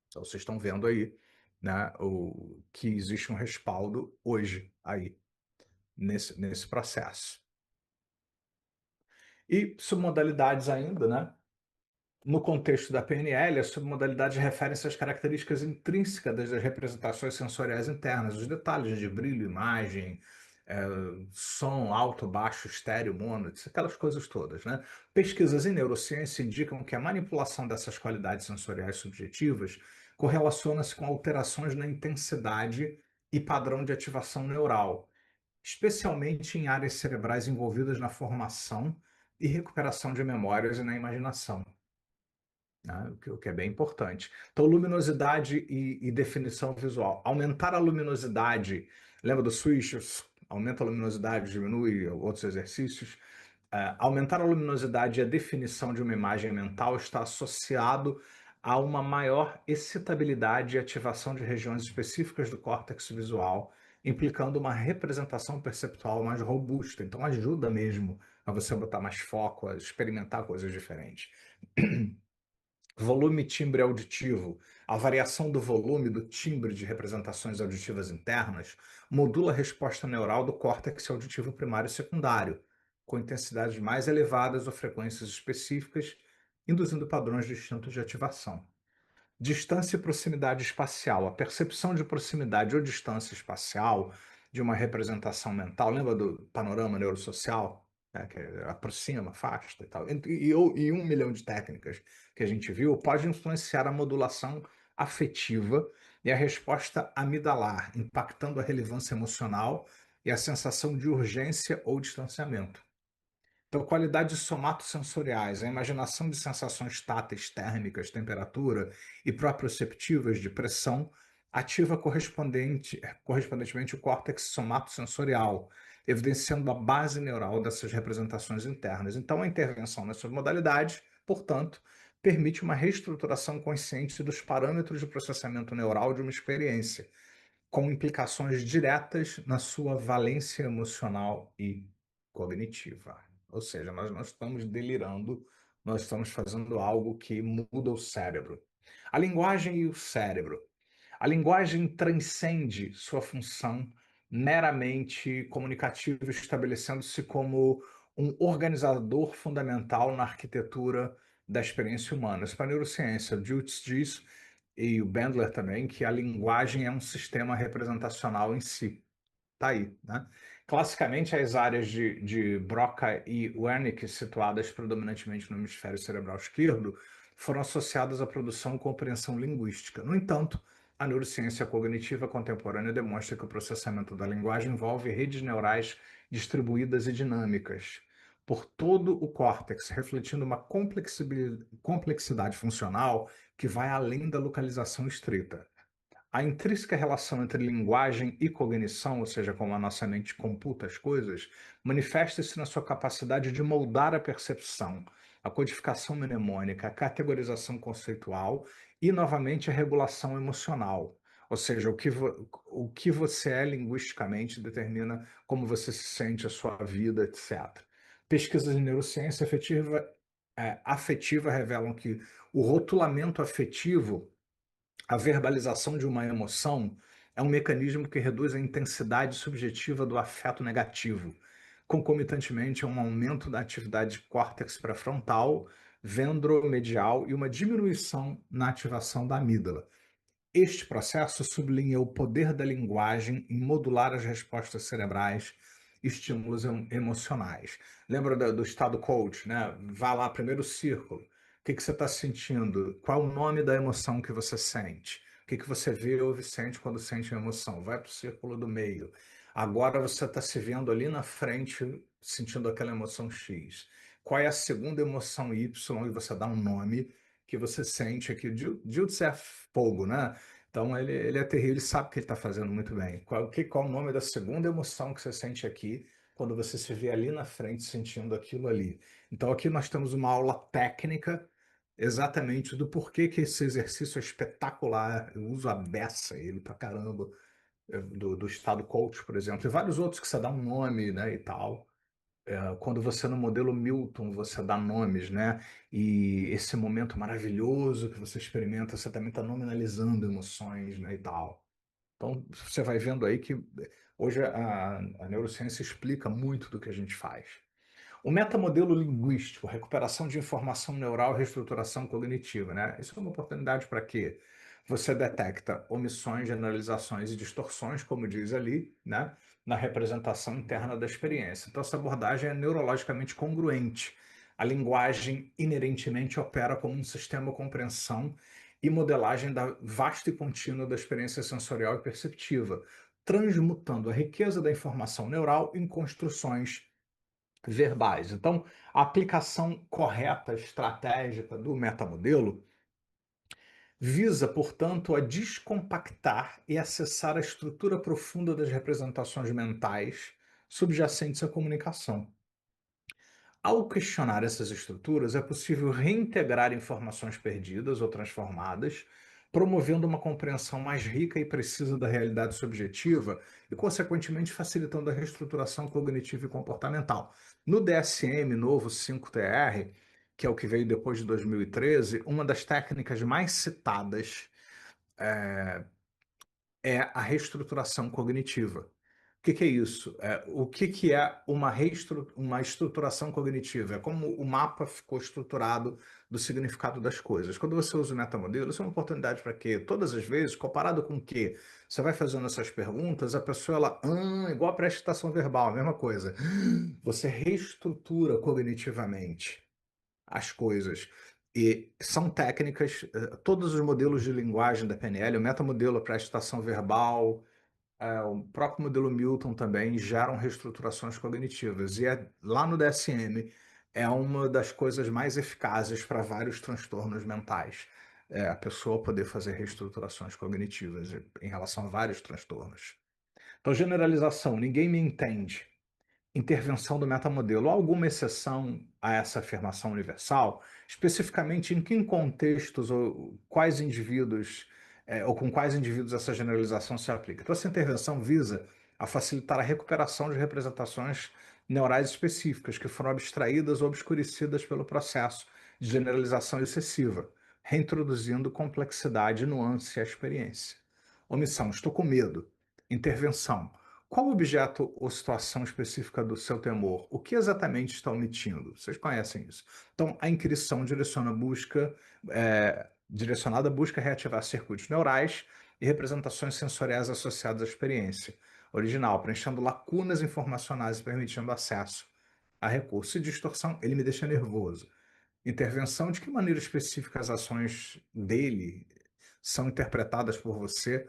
S1: Então, vocês estão vendo aí, né, que existe um respaldo hoje aí, nesse processo. E submodalidades ainda, né? No contexto da PNL, as submodalidades referem-se às características intrínsecas das representações sensoriais internas, os detalhes de brilho, imagem, eh, som, alto, baixo, estéreo, mono, aquelas coisas todas, né? Pesquisas em neurociência indicam que a manipulação dessas qualidades sensoriais subjetivas correlaciona-se com alterações na intensidade e padrão de ativação neural, especialmente em áreas cerebrais envolvidas na formação e recuperação de memórias e na imaginação, né? O que é bem importante. Então, luminosidade e definição visual. Aumentar a luminosidade, lembra do switch? Aumenta a luminosidade, diminui outros exercícios. Aumentar a luminosidade e a definição de uma imagem mental está associado a uma maior excitabilidade e ativação de regiões específicas do córtex visual, implicando uma representação perceptual mais robusta. Então, ajuda mesmo a você botar mais foco, a experimentar coisas diferentes. Volume e timbre auditivo. A variação do volume do timbre de representações auditivas internas modula a resposta neural do córtex auditivo primário e secundário, com intensidades mais elevadas ou frequências específicas, induzindo padrões distintos de ativação. Distância e proximidade espacial. A percepção de proximidade ou distância espacial de uma representação mental, lembra do panorama neurosocial? Né, que aproxima, afasta e tal. E 1 milhão de técnicas que a gente viu pode influenciar a modulação afetiva e a resposta amidalar, impactando a relevância emocional e a sensação de urgência ou distanciamento. Então, qualidades somatosensoriais, a imaginação de sensações táteis, térmicas, temperatura e proprioceptivas de pressão, ativa correspondentemente o córtex somatosensorial, evidenciando a base neural dessas representações internas. Então, a intervenção nessas modalidades, portanto, permite uma reestruturação consciente dos parâmetros de processamento neural de uma experiência, com implicações diretas na sua valência emocional e cognitiva. Ou seja, nós não estamos delirando, nós estamos fazendo algo que muda o cérebro. A linguagem e o cérebro. A linguagem transcende sua função meramente comunicativa, estabelecendo-se como um organizador fundamental na arquitetura da experiência humana. Isso para a neurociência. O Dilts diz, e o Bandler também, que a linguagem é um sistema representacional em si. Tá aí, né? Classicamente, as áreas de Broca e Wernicke, situadas predominantemente no hemisfério cerebral esquerdo, foram associadas à produção e compreensão linguística. No entanto, a neurociência cognitiva contemporânea demonstra que o processamento da linguagem envolve redes neurais distribuídas e dinâmicas por todo o córtex, refletindo uma complexidade funcional que vai além da localização estrita. A intrínseca relação entre linguagem e cognição, ou seja, como a nossa mente computa as coisas, manifesta-se na sua capacidade de moldar a percepção, a codificação mnemônica, a categorização conceitual e, novamente, a regulação emocional. Ou seja, o que você é linguisticamente determina como você se sente, a sua vida, etc. Pesquisas em neurociência afetiva revelam que o rotulamento afetivo, a verbalização de uma emoção, é um mecanismo que reduz a intensidade subjetiva do afeto negativo, concomitantemente a um aumento da atividade córtex pré-frontal, ventromedial e uma diminuição na ativação da amígdala. Este processo sublinha o poder da linguagem em modular as respostas cerebrais e estímulos emocionais. Lembra do estado coach, né? Vá lá, primeiro círculo. O que você está sentindo? Qual o nome da emoção que você sente? O que você vê ou sente quando sente a emoção? Vai para o círculo do meio. Agora você está se vendo ali na frente, sentindo aquela emoção X. Qual é a segunda emoção Y? E você dá um nome que você sente aqui. Diltz é fogo, né? Então ele é terrível, ele sabe o que ele está fazendo muito bem. Qual o nome da segunda emoção que você sente aqui quando você se vê ali na frente sentindo aquilo ali? Então aqui nós temos uma aula técnica exatamente do porquê que esse exercício é espetacular. Eu uso a beça ele pra caramba, do estado coach, por exemplo, e vários outros que você dá um nome, né, e tal. Quando você no modelo Milton, você dá nomes, né? E esse momento maravilhoso que você experimenta, você também está nominalizando emoções, né, e tal. Então, você vai vendo aí que hoje a neurociência explica muito do que a gente faz. O metamodelo linguístico, recuperação de informação neural e reestruturação cognitiva, né? Isso é uma oportunidade para quê? Você detecta omissões, generalizações e distorções, como diz ali, né? Na representação interna da experiência. Então, essa abordagem é neurologicamente congruente. A linguagem inerentemente opera como um sistema de compreensão e modelagem da vasta e contínua da experiência sensorial e perceptiva, transmutando a riqueza da informação neural em construções verbais. Então, a aplicação correta, estratégica do metamodelo visa, portanto, a descompactar e acessar a estrutura profunda das representações mentais subjacentes à comunicação. Ao questionar essas estruturas, é possível reintegrar informações perdidas ou transformadas, promovendo uma compreensão mais rica e precisa da realidade subjetiva e, consequentemente, facilitando a reestruturação cognitiva e comportamental. No DSM novo 5TR, que é o que veio depois de 2013, uma das técnicas mais citadas é a reestruturação cognitiva. O que é isso? O que é uma estruturação cognitiva? É como o mapa ficou estruturado do significado das coisas. Quando você usa o metamodelo, isso é uma oportunidade para quê? Todas as vezes, comparado com o quê? Você vai fazendo essas perguntas, a pessoa, igual a pré-excitação verbal, a mesma coisa. Você reestrutura cognitivamente as coisas. E são técnicas, todos os modelos de linguagem da PNL, o metamodelo para a agitação verbal, o próprio modelo Milton também geram reestruturações cognitivas. E lá no DSM é uma das coisas mais eficazes para vários transtornos mentais. É a pessoa poder fazer reestruturações cognitivas em relação a vários transtornos. Então, generalização, ninguém me entende. Intervenção do metamodelo. Há alguma exceção a essa afirmação universal? Especificamente em que contextos ou quais indivíduos, ou com quais indivíduos essa generalização se aplica? Então, essa intervenção visa a facilitar a recuperação de representações neurais específicas que foram abstraídas ou obscurecidas pelo processo de generalização excessiva, reintroduzindo complexidade, nuance à experiência. Omissão, estou com medo. Intervenção. Qual objeto ou situação específica do seu temor? O que exatamente está omitindo? Vocês conhecem isso. Então, a incrição direciona a busca, direcionada à busca reativar circuitos neurais e representações sensoriais associadas à experiência original, preenchendo lacunas informacionais e permitindo acesso a recursos. E distorção, ele me deixa nervoso. Intervenção, de que maneira específica as ações dele são interpretadas por você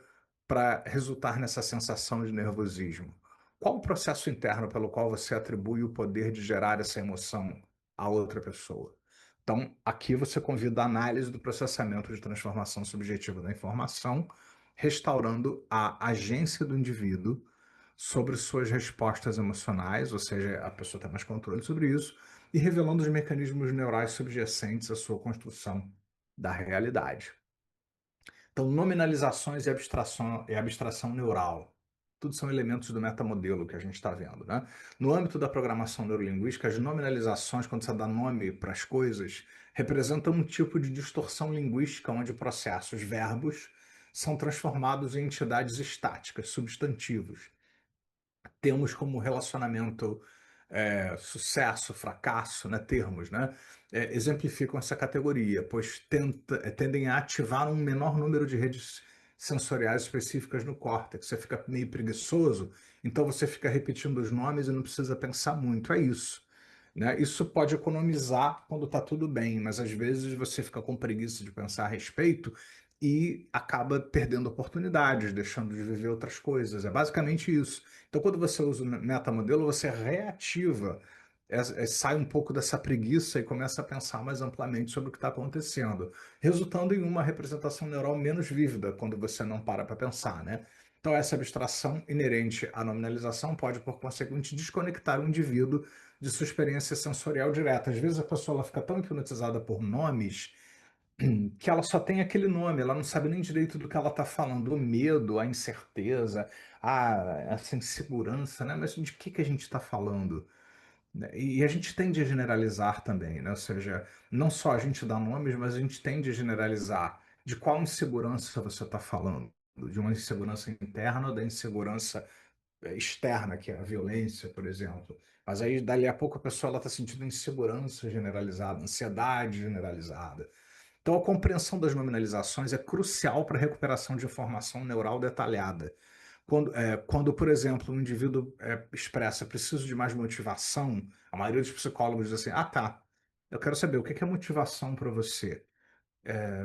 S1: para resultar nessa sensação de nervosismo? Qual o processo interno pelo qual você atribui o poder de gerar essa emoção a outra pessoa? Então, aqui você convida a análise do processamento de transformação subjetiva da informação, restaurando a agência do indivíduo sobre suas respostas emocionais, ou seja, a pessoa tem mais controle sobre isso, e revelando os mecanismos neurais subjacentes à sua construção da realidade. Então, nominalizações e abstração neural. Tudo são elementos do metamodelo que a gente está vendo, né? No âmbito da programação neurolinguística, as nominalizações, quando você dá nome para as coisas, representam um tipo de distorção linguística onde processos, verbos, são transformados em entidades estáticas, substantivos. Temos como relacionamento sucesso, fracasso, né, termos, né, exemplificam essa categoria, pois tendem a ativar um menor número de redes sensoriais específicas no córtex. Você fica meio preguiçoso, então você fica repetindo os nomes e não precisa pensar muito. É isso. Né? Isso pode economizar quando está tudo bem, mas às vezes você fica com preguiça de pensar a respeito e acaba perdendo oportunidades, deixando de viver outras coisas. É basicamente isso. Então, quando você usa o metamodelo, você reativa, sai um pouco dessa preguiça e começa a pensar mais amplamente sobre o que está acontecendo, resultando em uma representação neural menos vívida quando você não para pensar, né? Então, essa abstração inerente à nominalização pode, por conseguinte, desconectar o indivíduo de sua experiência sensorial direta. Às vezes a pessoa ela fica tão hipnotizada por nomes que ela só tem aquele nome, ela não sabe nem direito do que ela está falando, o medo, a incerteza, essa insegurança, né? Mas de que a gente está falando? Né? E a gente tende a generalizar também, né? Ou seja, não só a gente dá nomes, mas a gente tende a generalizar de qual insegurança você está falando. De uma insegurança interna ou da insegurança externa, que é a violência, por exemplo. Mas aí, dali a pouco, a pessoa está sentindo insegurança generalizada, ansiedade generalizada. Então, a compreensão das nominalizações é crucial para a recuperação de informação neural detalhada. Quando, por exemplo, um indivíduo expressa preciso de mais motivação, a maioria dos psicólogos diz assim: ah, tá, eu quero saber o que é motivação para você. É,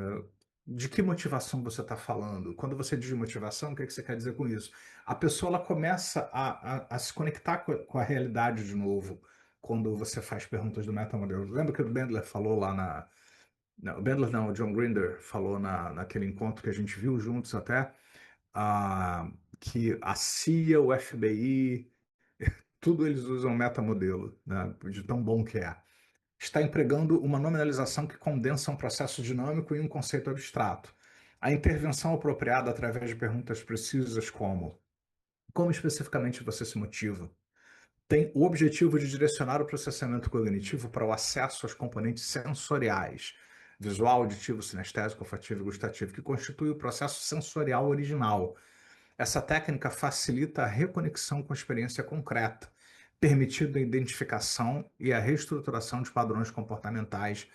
S1: de que motivação você está falando? Quando você diz motivação, o que você quer dizer com isso? A pessoa ela começa a se conectar com a realidade de novo quando você faz perguntas do metamodelo. Lembra que o Bandler falou lá na. Não, o Bandler não, o John Grinder falou naquele encontro que a gente viu juntos até, que a CIA, o FBI, tudo eles usam metamodelo, né, de tão bom que é. Está empregando uma nominalização que condensa um processo dinâmico em um conceito abstrato. A intervenção apropriada através de perguntas precisas como especificamente você se motiva? Tem o objetivo de direcionar o processamento cognitivo para o acesso aos componentes sensoriais, visual, auditivo, sinestésico, olfativo e gustativo, que constitui o processo sensorial original. Essa técnica facilita a reconexão com a experiência concreta, permitindo a identificação e a reestruturação de padrões comportamentais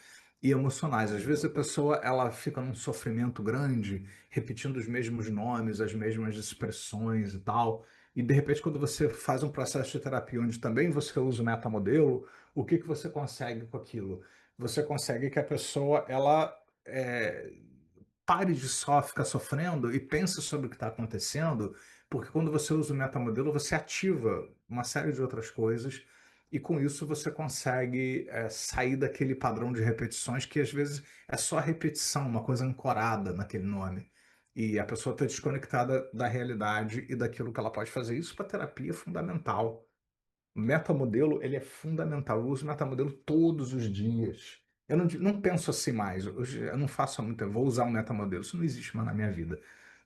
S1: e emocionais. Às vezes a pessoa ela fica num sofrimento grande, repetindo os mesmos nomes, as mesmas expressões e tal, e de repente quando você faz um processo de terapia onde também você usa o metamodelo, o que você consegue com aquilo? você consegue que a pessoa ela é, pare de só ficar sofrendo e pense sobre o que está acontecendo, porque quando você usa o metamodelo, você ativa uma série de outras coisas e com isso você consegue sair daquele padrão de repetições que às vezes é só repetição, uma coisa ancorada naquele nome. E a pessoa está desconectada da realidade e daquilo que ela pode fazer. Isso para terapia é fundamental. O metamodelo, ele é fundamental. Eu uso o metamodelo todos os dias. Eu não penso assim mais. Eu não faço há muito tempo. Vou usar um metamodelo. Isso não existe mais na minha vida.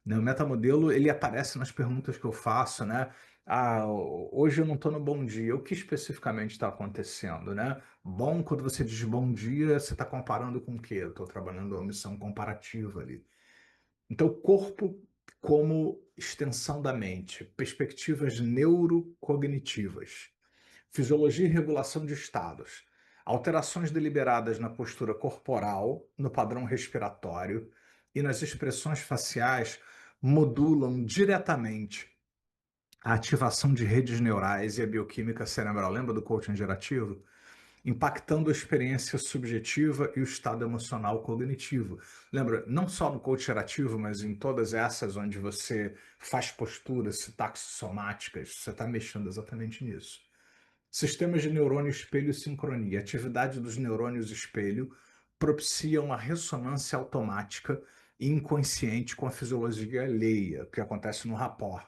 S1: Né? O metamodelo, ele aparece nas perguntas que eu faço, né? Ah, hoje eu não estou no bom dia. O que especificamente está acontecendo, né? Bom, quando você diz bom dia, você está comparando com o quê? Eu estou trabalhando uma missão comparativa ali. Então, o corpo como extensão da mente, perspectivas neurocognitivas. Fisiologia e regulação de estados. Alterações deliberadas na postura corporal, no padrão respiratório e nas expressões faciais modulam diretamente a ativação de redes neurais e a bioquímica cerebral. Lembra do coaching gerativo? Impactando a experiência subjetiva e o estado emocional cognitivo. Lembra, não só no coaching gerativo, mas em todas essas onde você faz posturas sintaxissomáticas, você está mexendo exatamente nisso. Sistemas de neurônio espelho e sincronia. A atividade dos neurônios espelho propicia uma ressonância automática e inconsciente com a fisiologia alheia, o que acontece no rapport,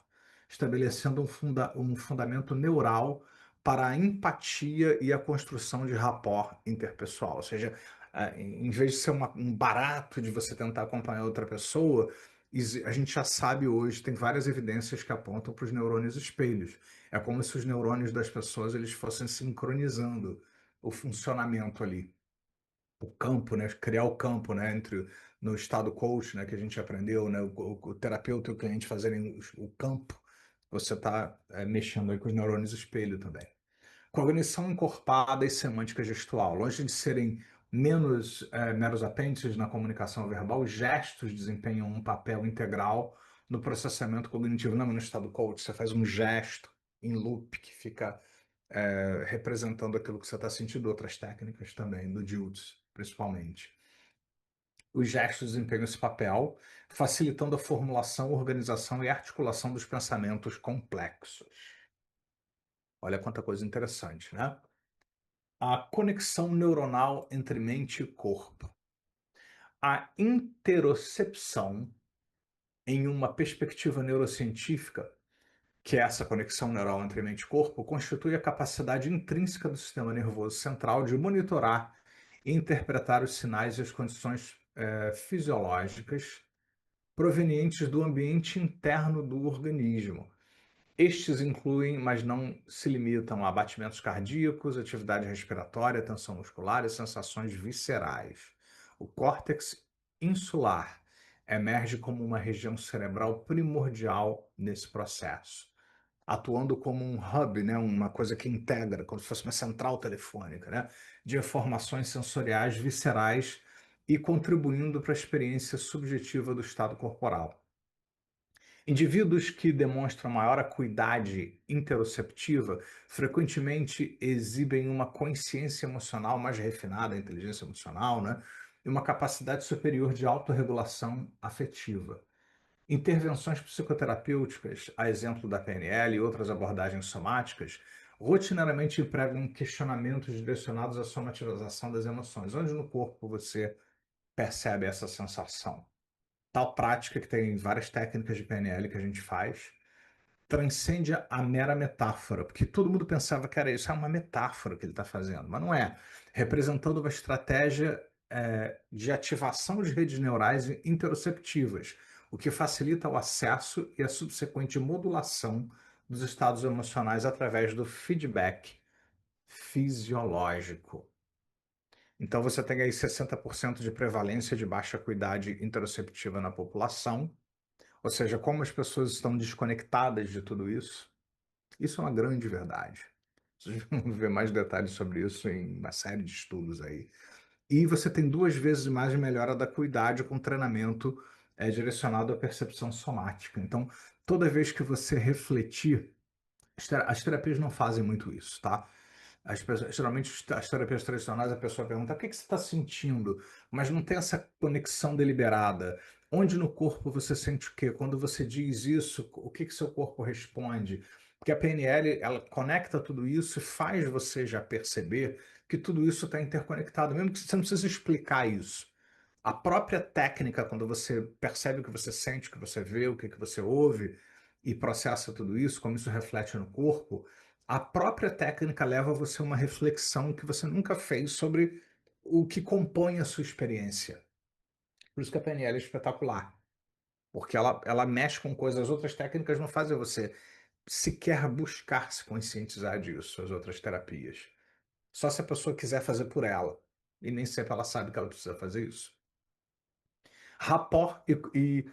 S1: estabelecendo um fundamento neural para a empatia e a construção de rapport interpessoal. Ou seja, em vez de ser um barato de você tentar acompanhar outra pessoa, a gente já sabe hoje, tem várias evidências que apontam para os neurônios espelhos. É como se os neurônios das pessoas eles fossem sincronizando o funcionamento ali, o campo, né? Criar o campo, né? Entre no estado coach, né? Que a gente aprendeu, né? O terapeuta e o cliente fazerem o campo. Você está mexendo aí com os neurônios espelho também. Cognição encorpada e semântica gestual. Longe de serem meros apêndices na comunicação verbal, os gestos desempenham um papel integral no processamento cognitivo. Não, no estado coach, você faz um gesto em loop que fica representando aquilo que você está sentindo, outras técnicas também, do Jutsu, principalmente. Os gestos desempenham esse papel, facilitando a formulação, organização e articulação dos pensamentos complexos. Olha quanta coisa interessante, né? A conexão neuronal entre mente e corpo. A interocepção, em uma perspectiva neurocientífica, que é essa conexão neural entre mente e corpo, constitui a capacidade intrínseca do sistema nervoso central de monitorar e interpretar os sinais e as condições fisiológicas provenientes do ambiente interno do organismo. Estes incluem, mas não se limitam a batimentos cardíacos, atividade respiratória, tensão muscular e sensações viscerais. O córtex insular emerge como uma região cerebral primordial nesse processo, atuando como um hub, né, uma coisa que integra, como se fosse uma central telefônica, né, de informações sensoriais viscerais e contribuindo para a experiência subjetiva do estado corporal. Indivíduos que demonstram maior acuidade interoceptiva frequentemente exibem uma consciência emocional mais refinada, a inteligência emocional, né? E uma capacidade superior de autorregulação afetiva. Intervenções psicoterapêuticas, a exemplo da PNL e outras abordagens somáticas, rotineiramente empregam questionamentos direcionados à somatização das emoções. Onde no corpo você percebe essa sensação? Tal prática, que tem várias técnicas de PNL que a gente faz, transcende a mera metáfora, porque todo mundo pensava que era isso, é uma metáfora que ele está fazendo, mas não é. Representando uma estratégia de ativação de redes neurais interoceptivas, o que facilita o acesso e a subsequente modulação dos estados emocionais através do feedback fisiológico. Então você tem aí 60% de prevalência de baixa acuidade interoceptiva na população, ou seja, como as pessoas estão desconectadas de tudo isso. Isso é uma grande verdade. Vocês vão ver mais detalhes sobre isso em uma série de estudos aí. E você tem 2 vezes mais melhora da acuidade com treinamento direcionado à percepção somática. Então, toda vez que você refletir, as terapias não fazem muito isso, tá? Geralmente, as terapias tradicionais, a pessoa pergunta: o que que você está sentindo? Mas não tem essa conexão deliberada. Onde no corpo você sente o quê? Quando você diz isso, o que que seu corpo responde? Porque a PNL, ela conecta tudo isso e faz você já perceber que tudo isso está interconectado, mesmo que você não precisa explicar isso. A própria técnica, quando você percebe o que você sente, o que você vê, o que que você ouve e processa tudo isso, como isso reflete no corpo, a própria técnica leva você a uma reflexão que você nunca fez sobre o que compõe a sua experiência. Por isso que a PNL é espetacular, porque ela mexe com coisas, as outras técnicas não fazem você sequer buscar se conscientizar disso, as outras terapias. Só se a pessoa quiser fazer por ela. E nem sempre ela sabe que ela precisa fazer isso. Rapport e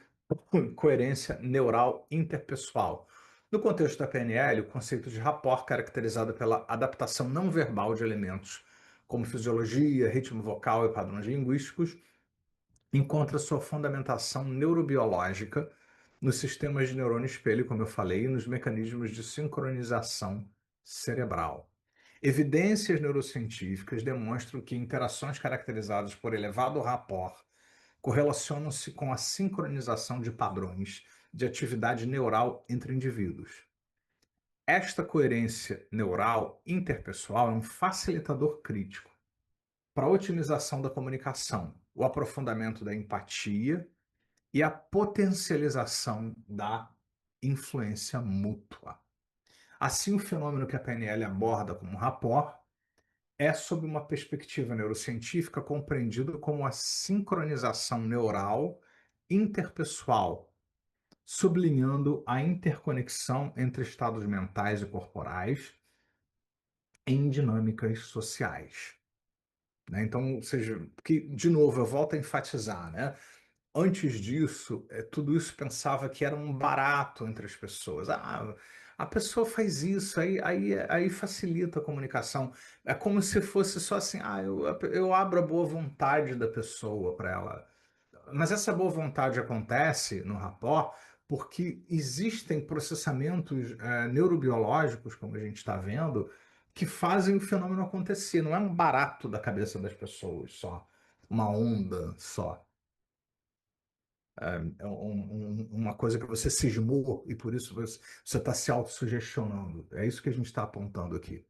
S1: coerência neural interpessoal. No contexto da PNL, o conceito de rapport, caracterizado pela adaptação não verbal de elementos como fisiologia, ritmo vocal e padrões linguísticos, encontra sua fundamentação neurobiológica nos sistemas de neurônio espelho, como eu falei, e nos mecanismos de sincronização cerebral. Evidências neurocientíficas demonstram que interações caracterizadas por elevado rapport correlacionam-se com a sincronização de padrões de atividade neural entre indivíduos. Esta coerência neural interpessoal é um facilitador crítico para a otimização da comunicação, o aprofundamento da empatia e a potencialização da influência mútua. Assim, o fenômeno que a PNL aborda como rapport é, sob uma perspectiva neurocientífica, compreendido como a sincronização neural interpessoal, sublinhando a interconexão entre estados mentais e corporais em dinâmicas sociais. Né? Então, ou seja, que, de novo, eu volto a enfatizar, né? Antes disso, tudo isso pensava que era um barato entre as pessoas. Ah, a pessoa faz isso, aí facilita a comunicação. É como se fosse só assim, eu abro a boa vontade da pessoa para ela. Mas essa boa vontade acontece no rapport porque existem processamentos neurobiológicos, como a gente está vendo, que fazem o fenômeno acontecer. Não é um barato da cabeça das pessoas só, uma onda só. É uma coisa que você cismou e por isso você está se autossugestionando. É isso que a gente está apontando aqui.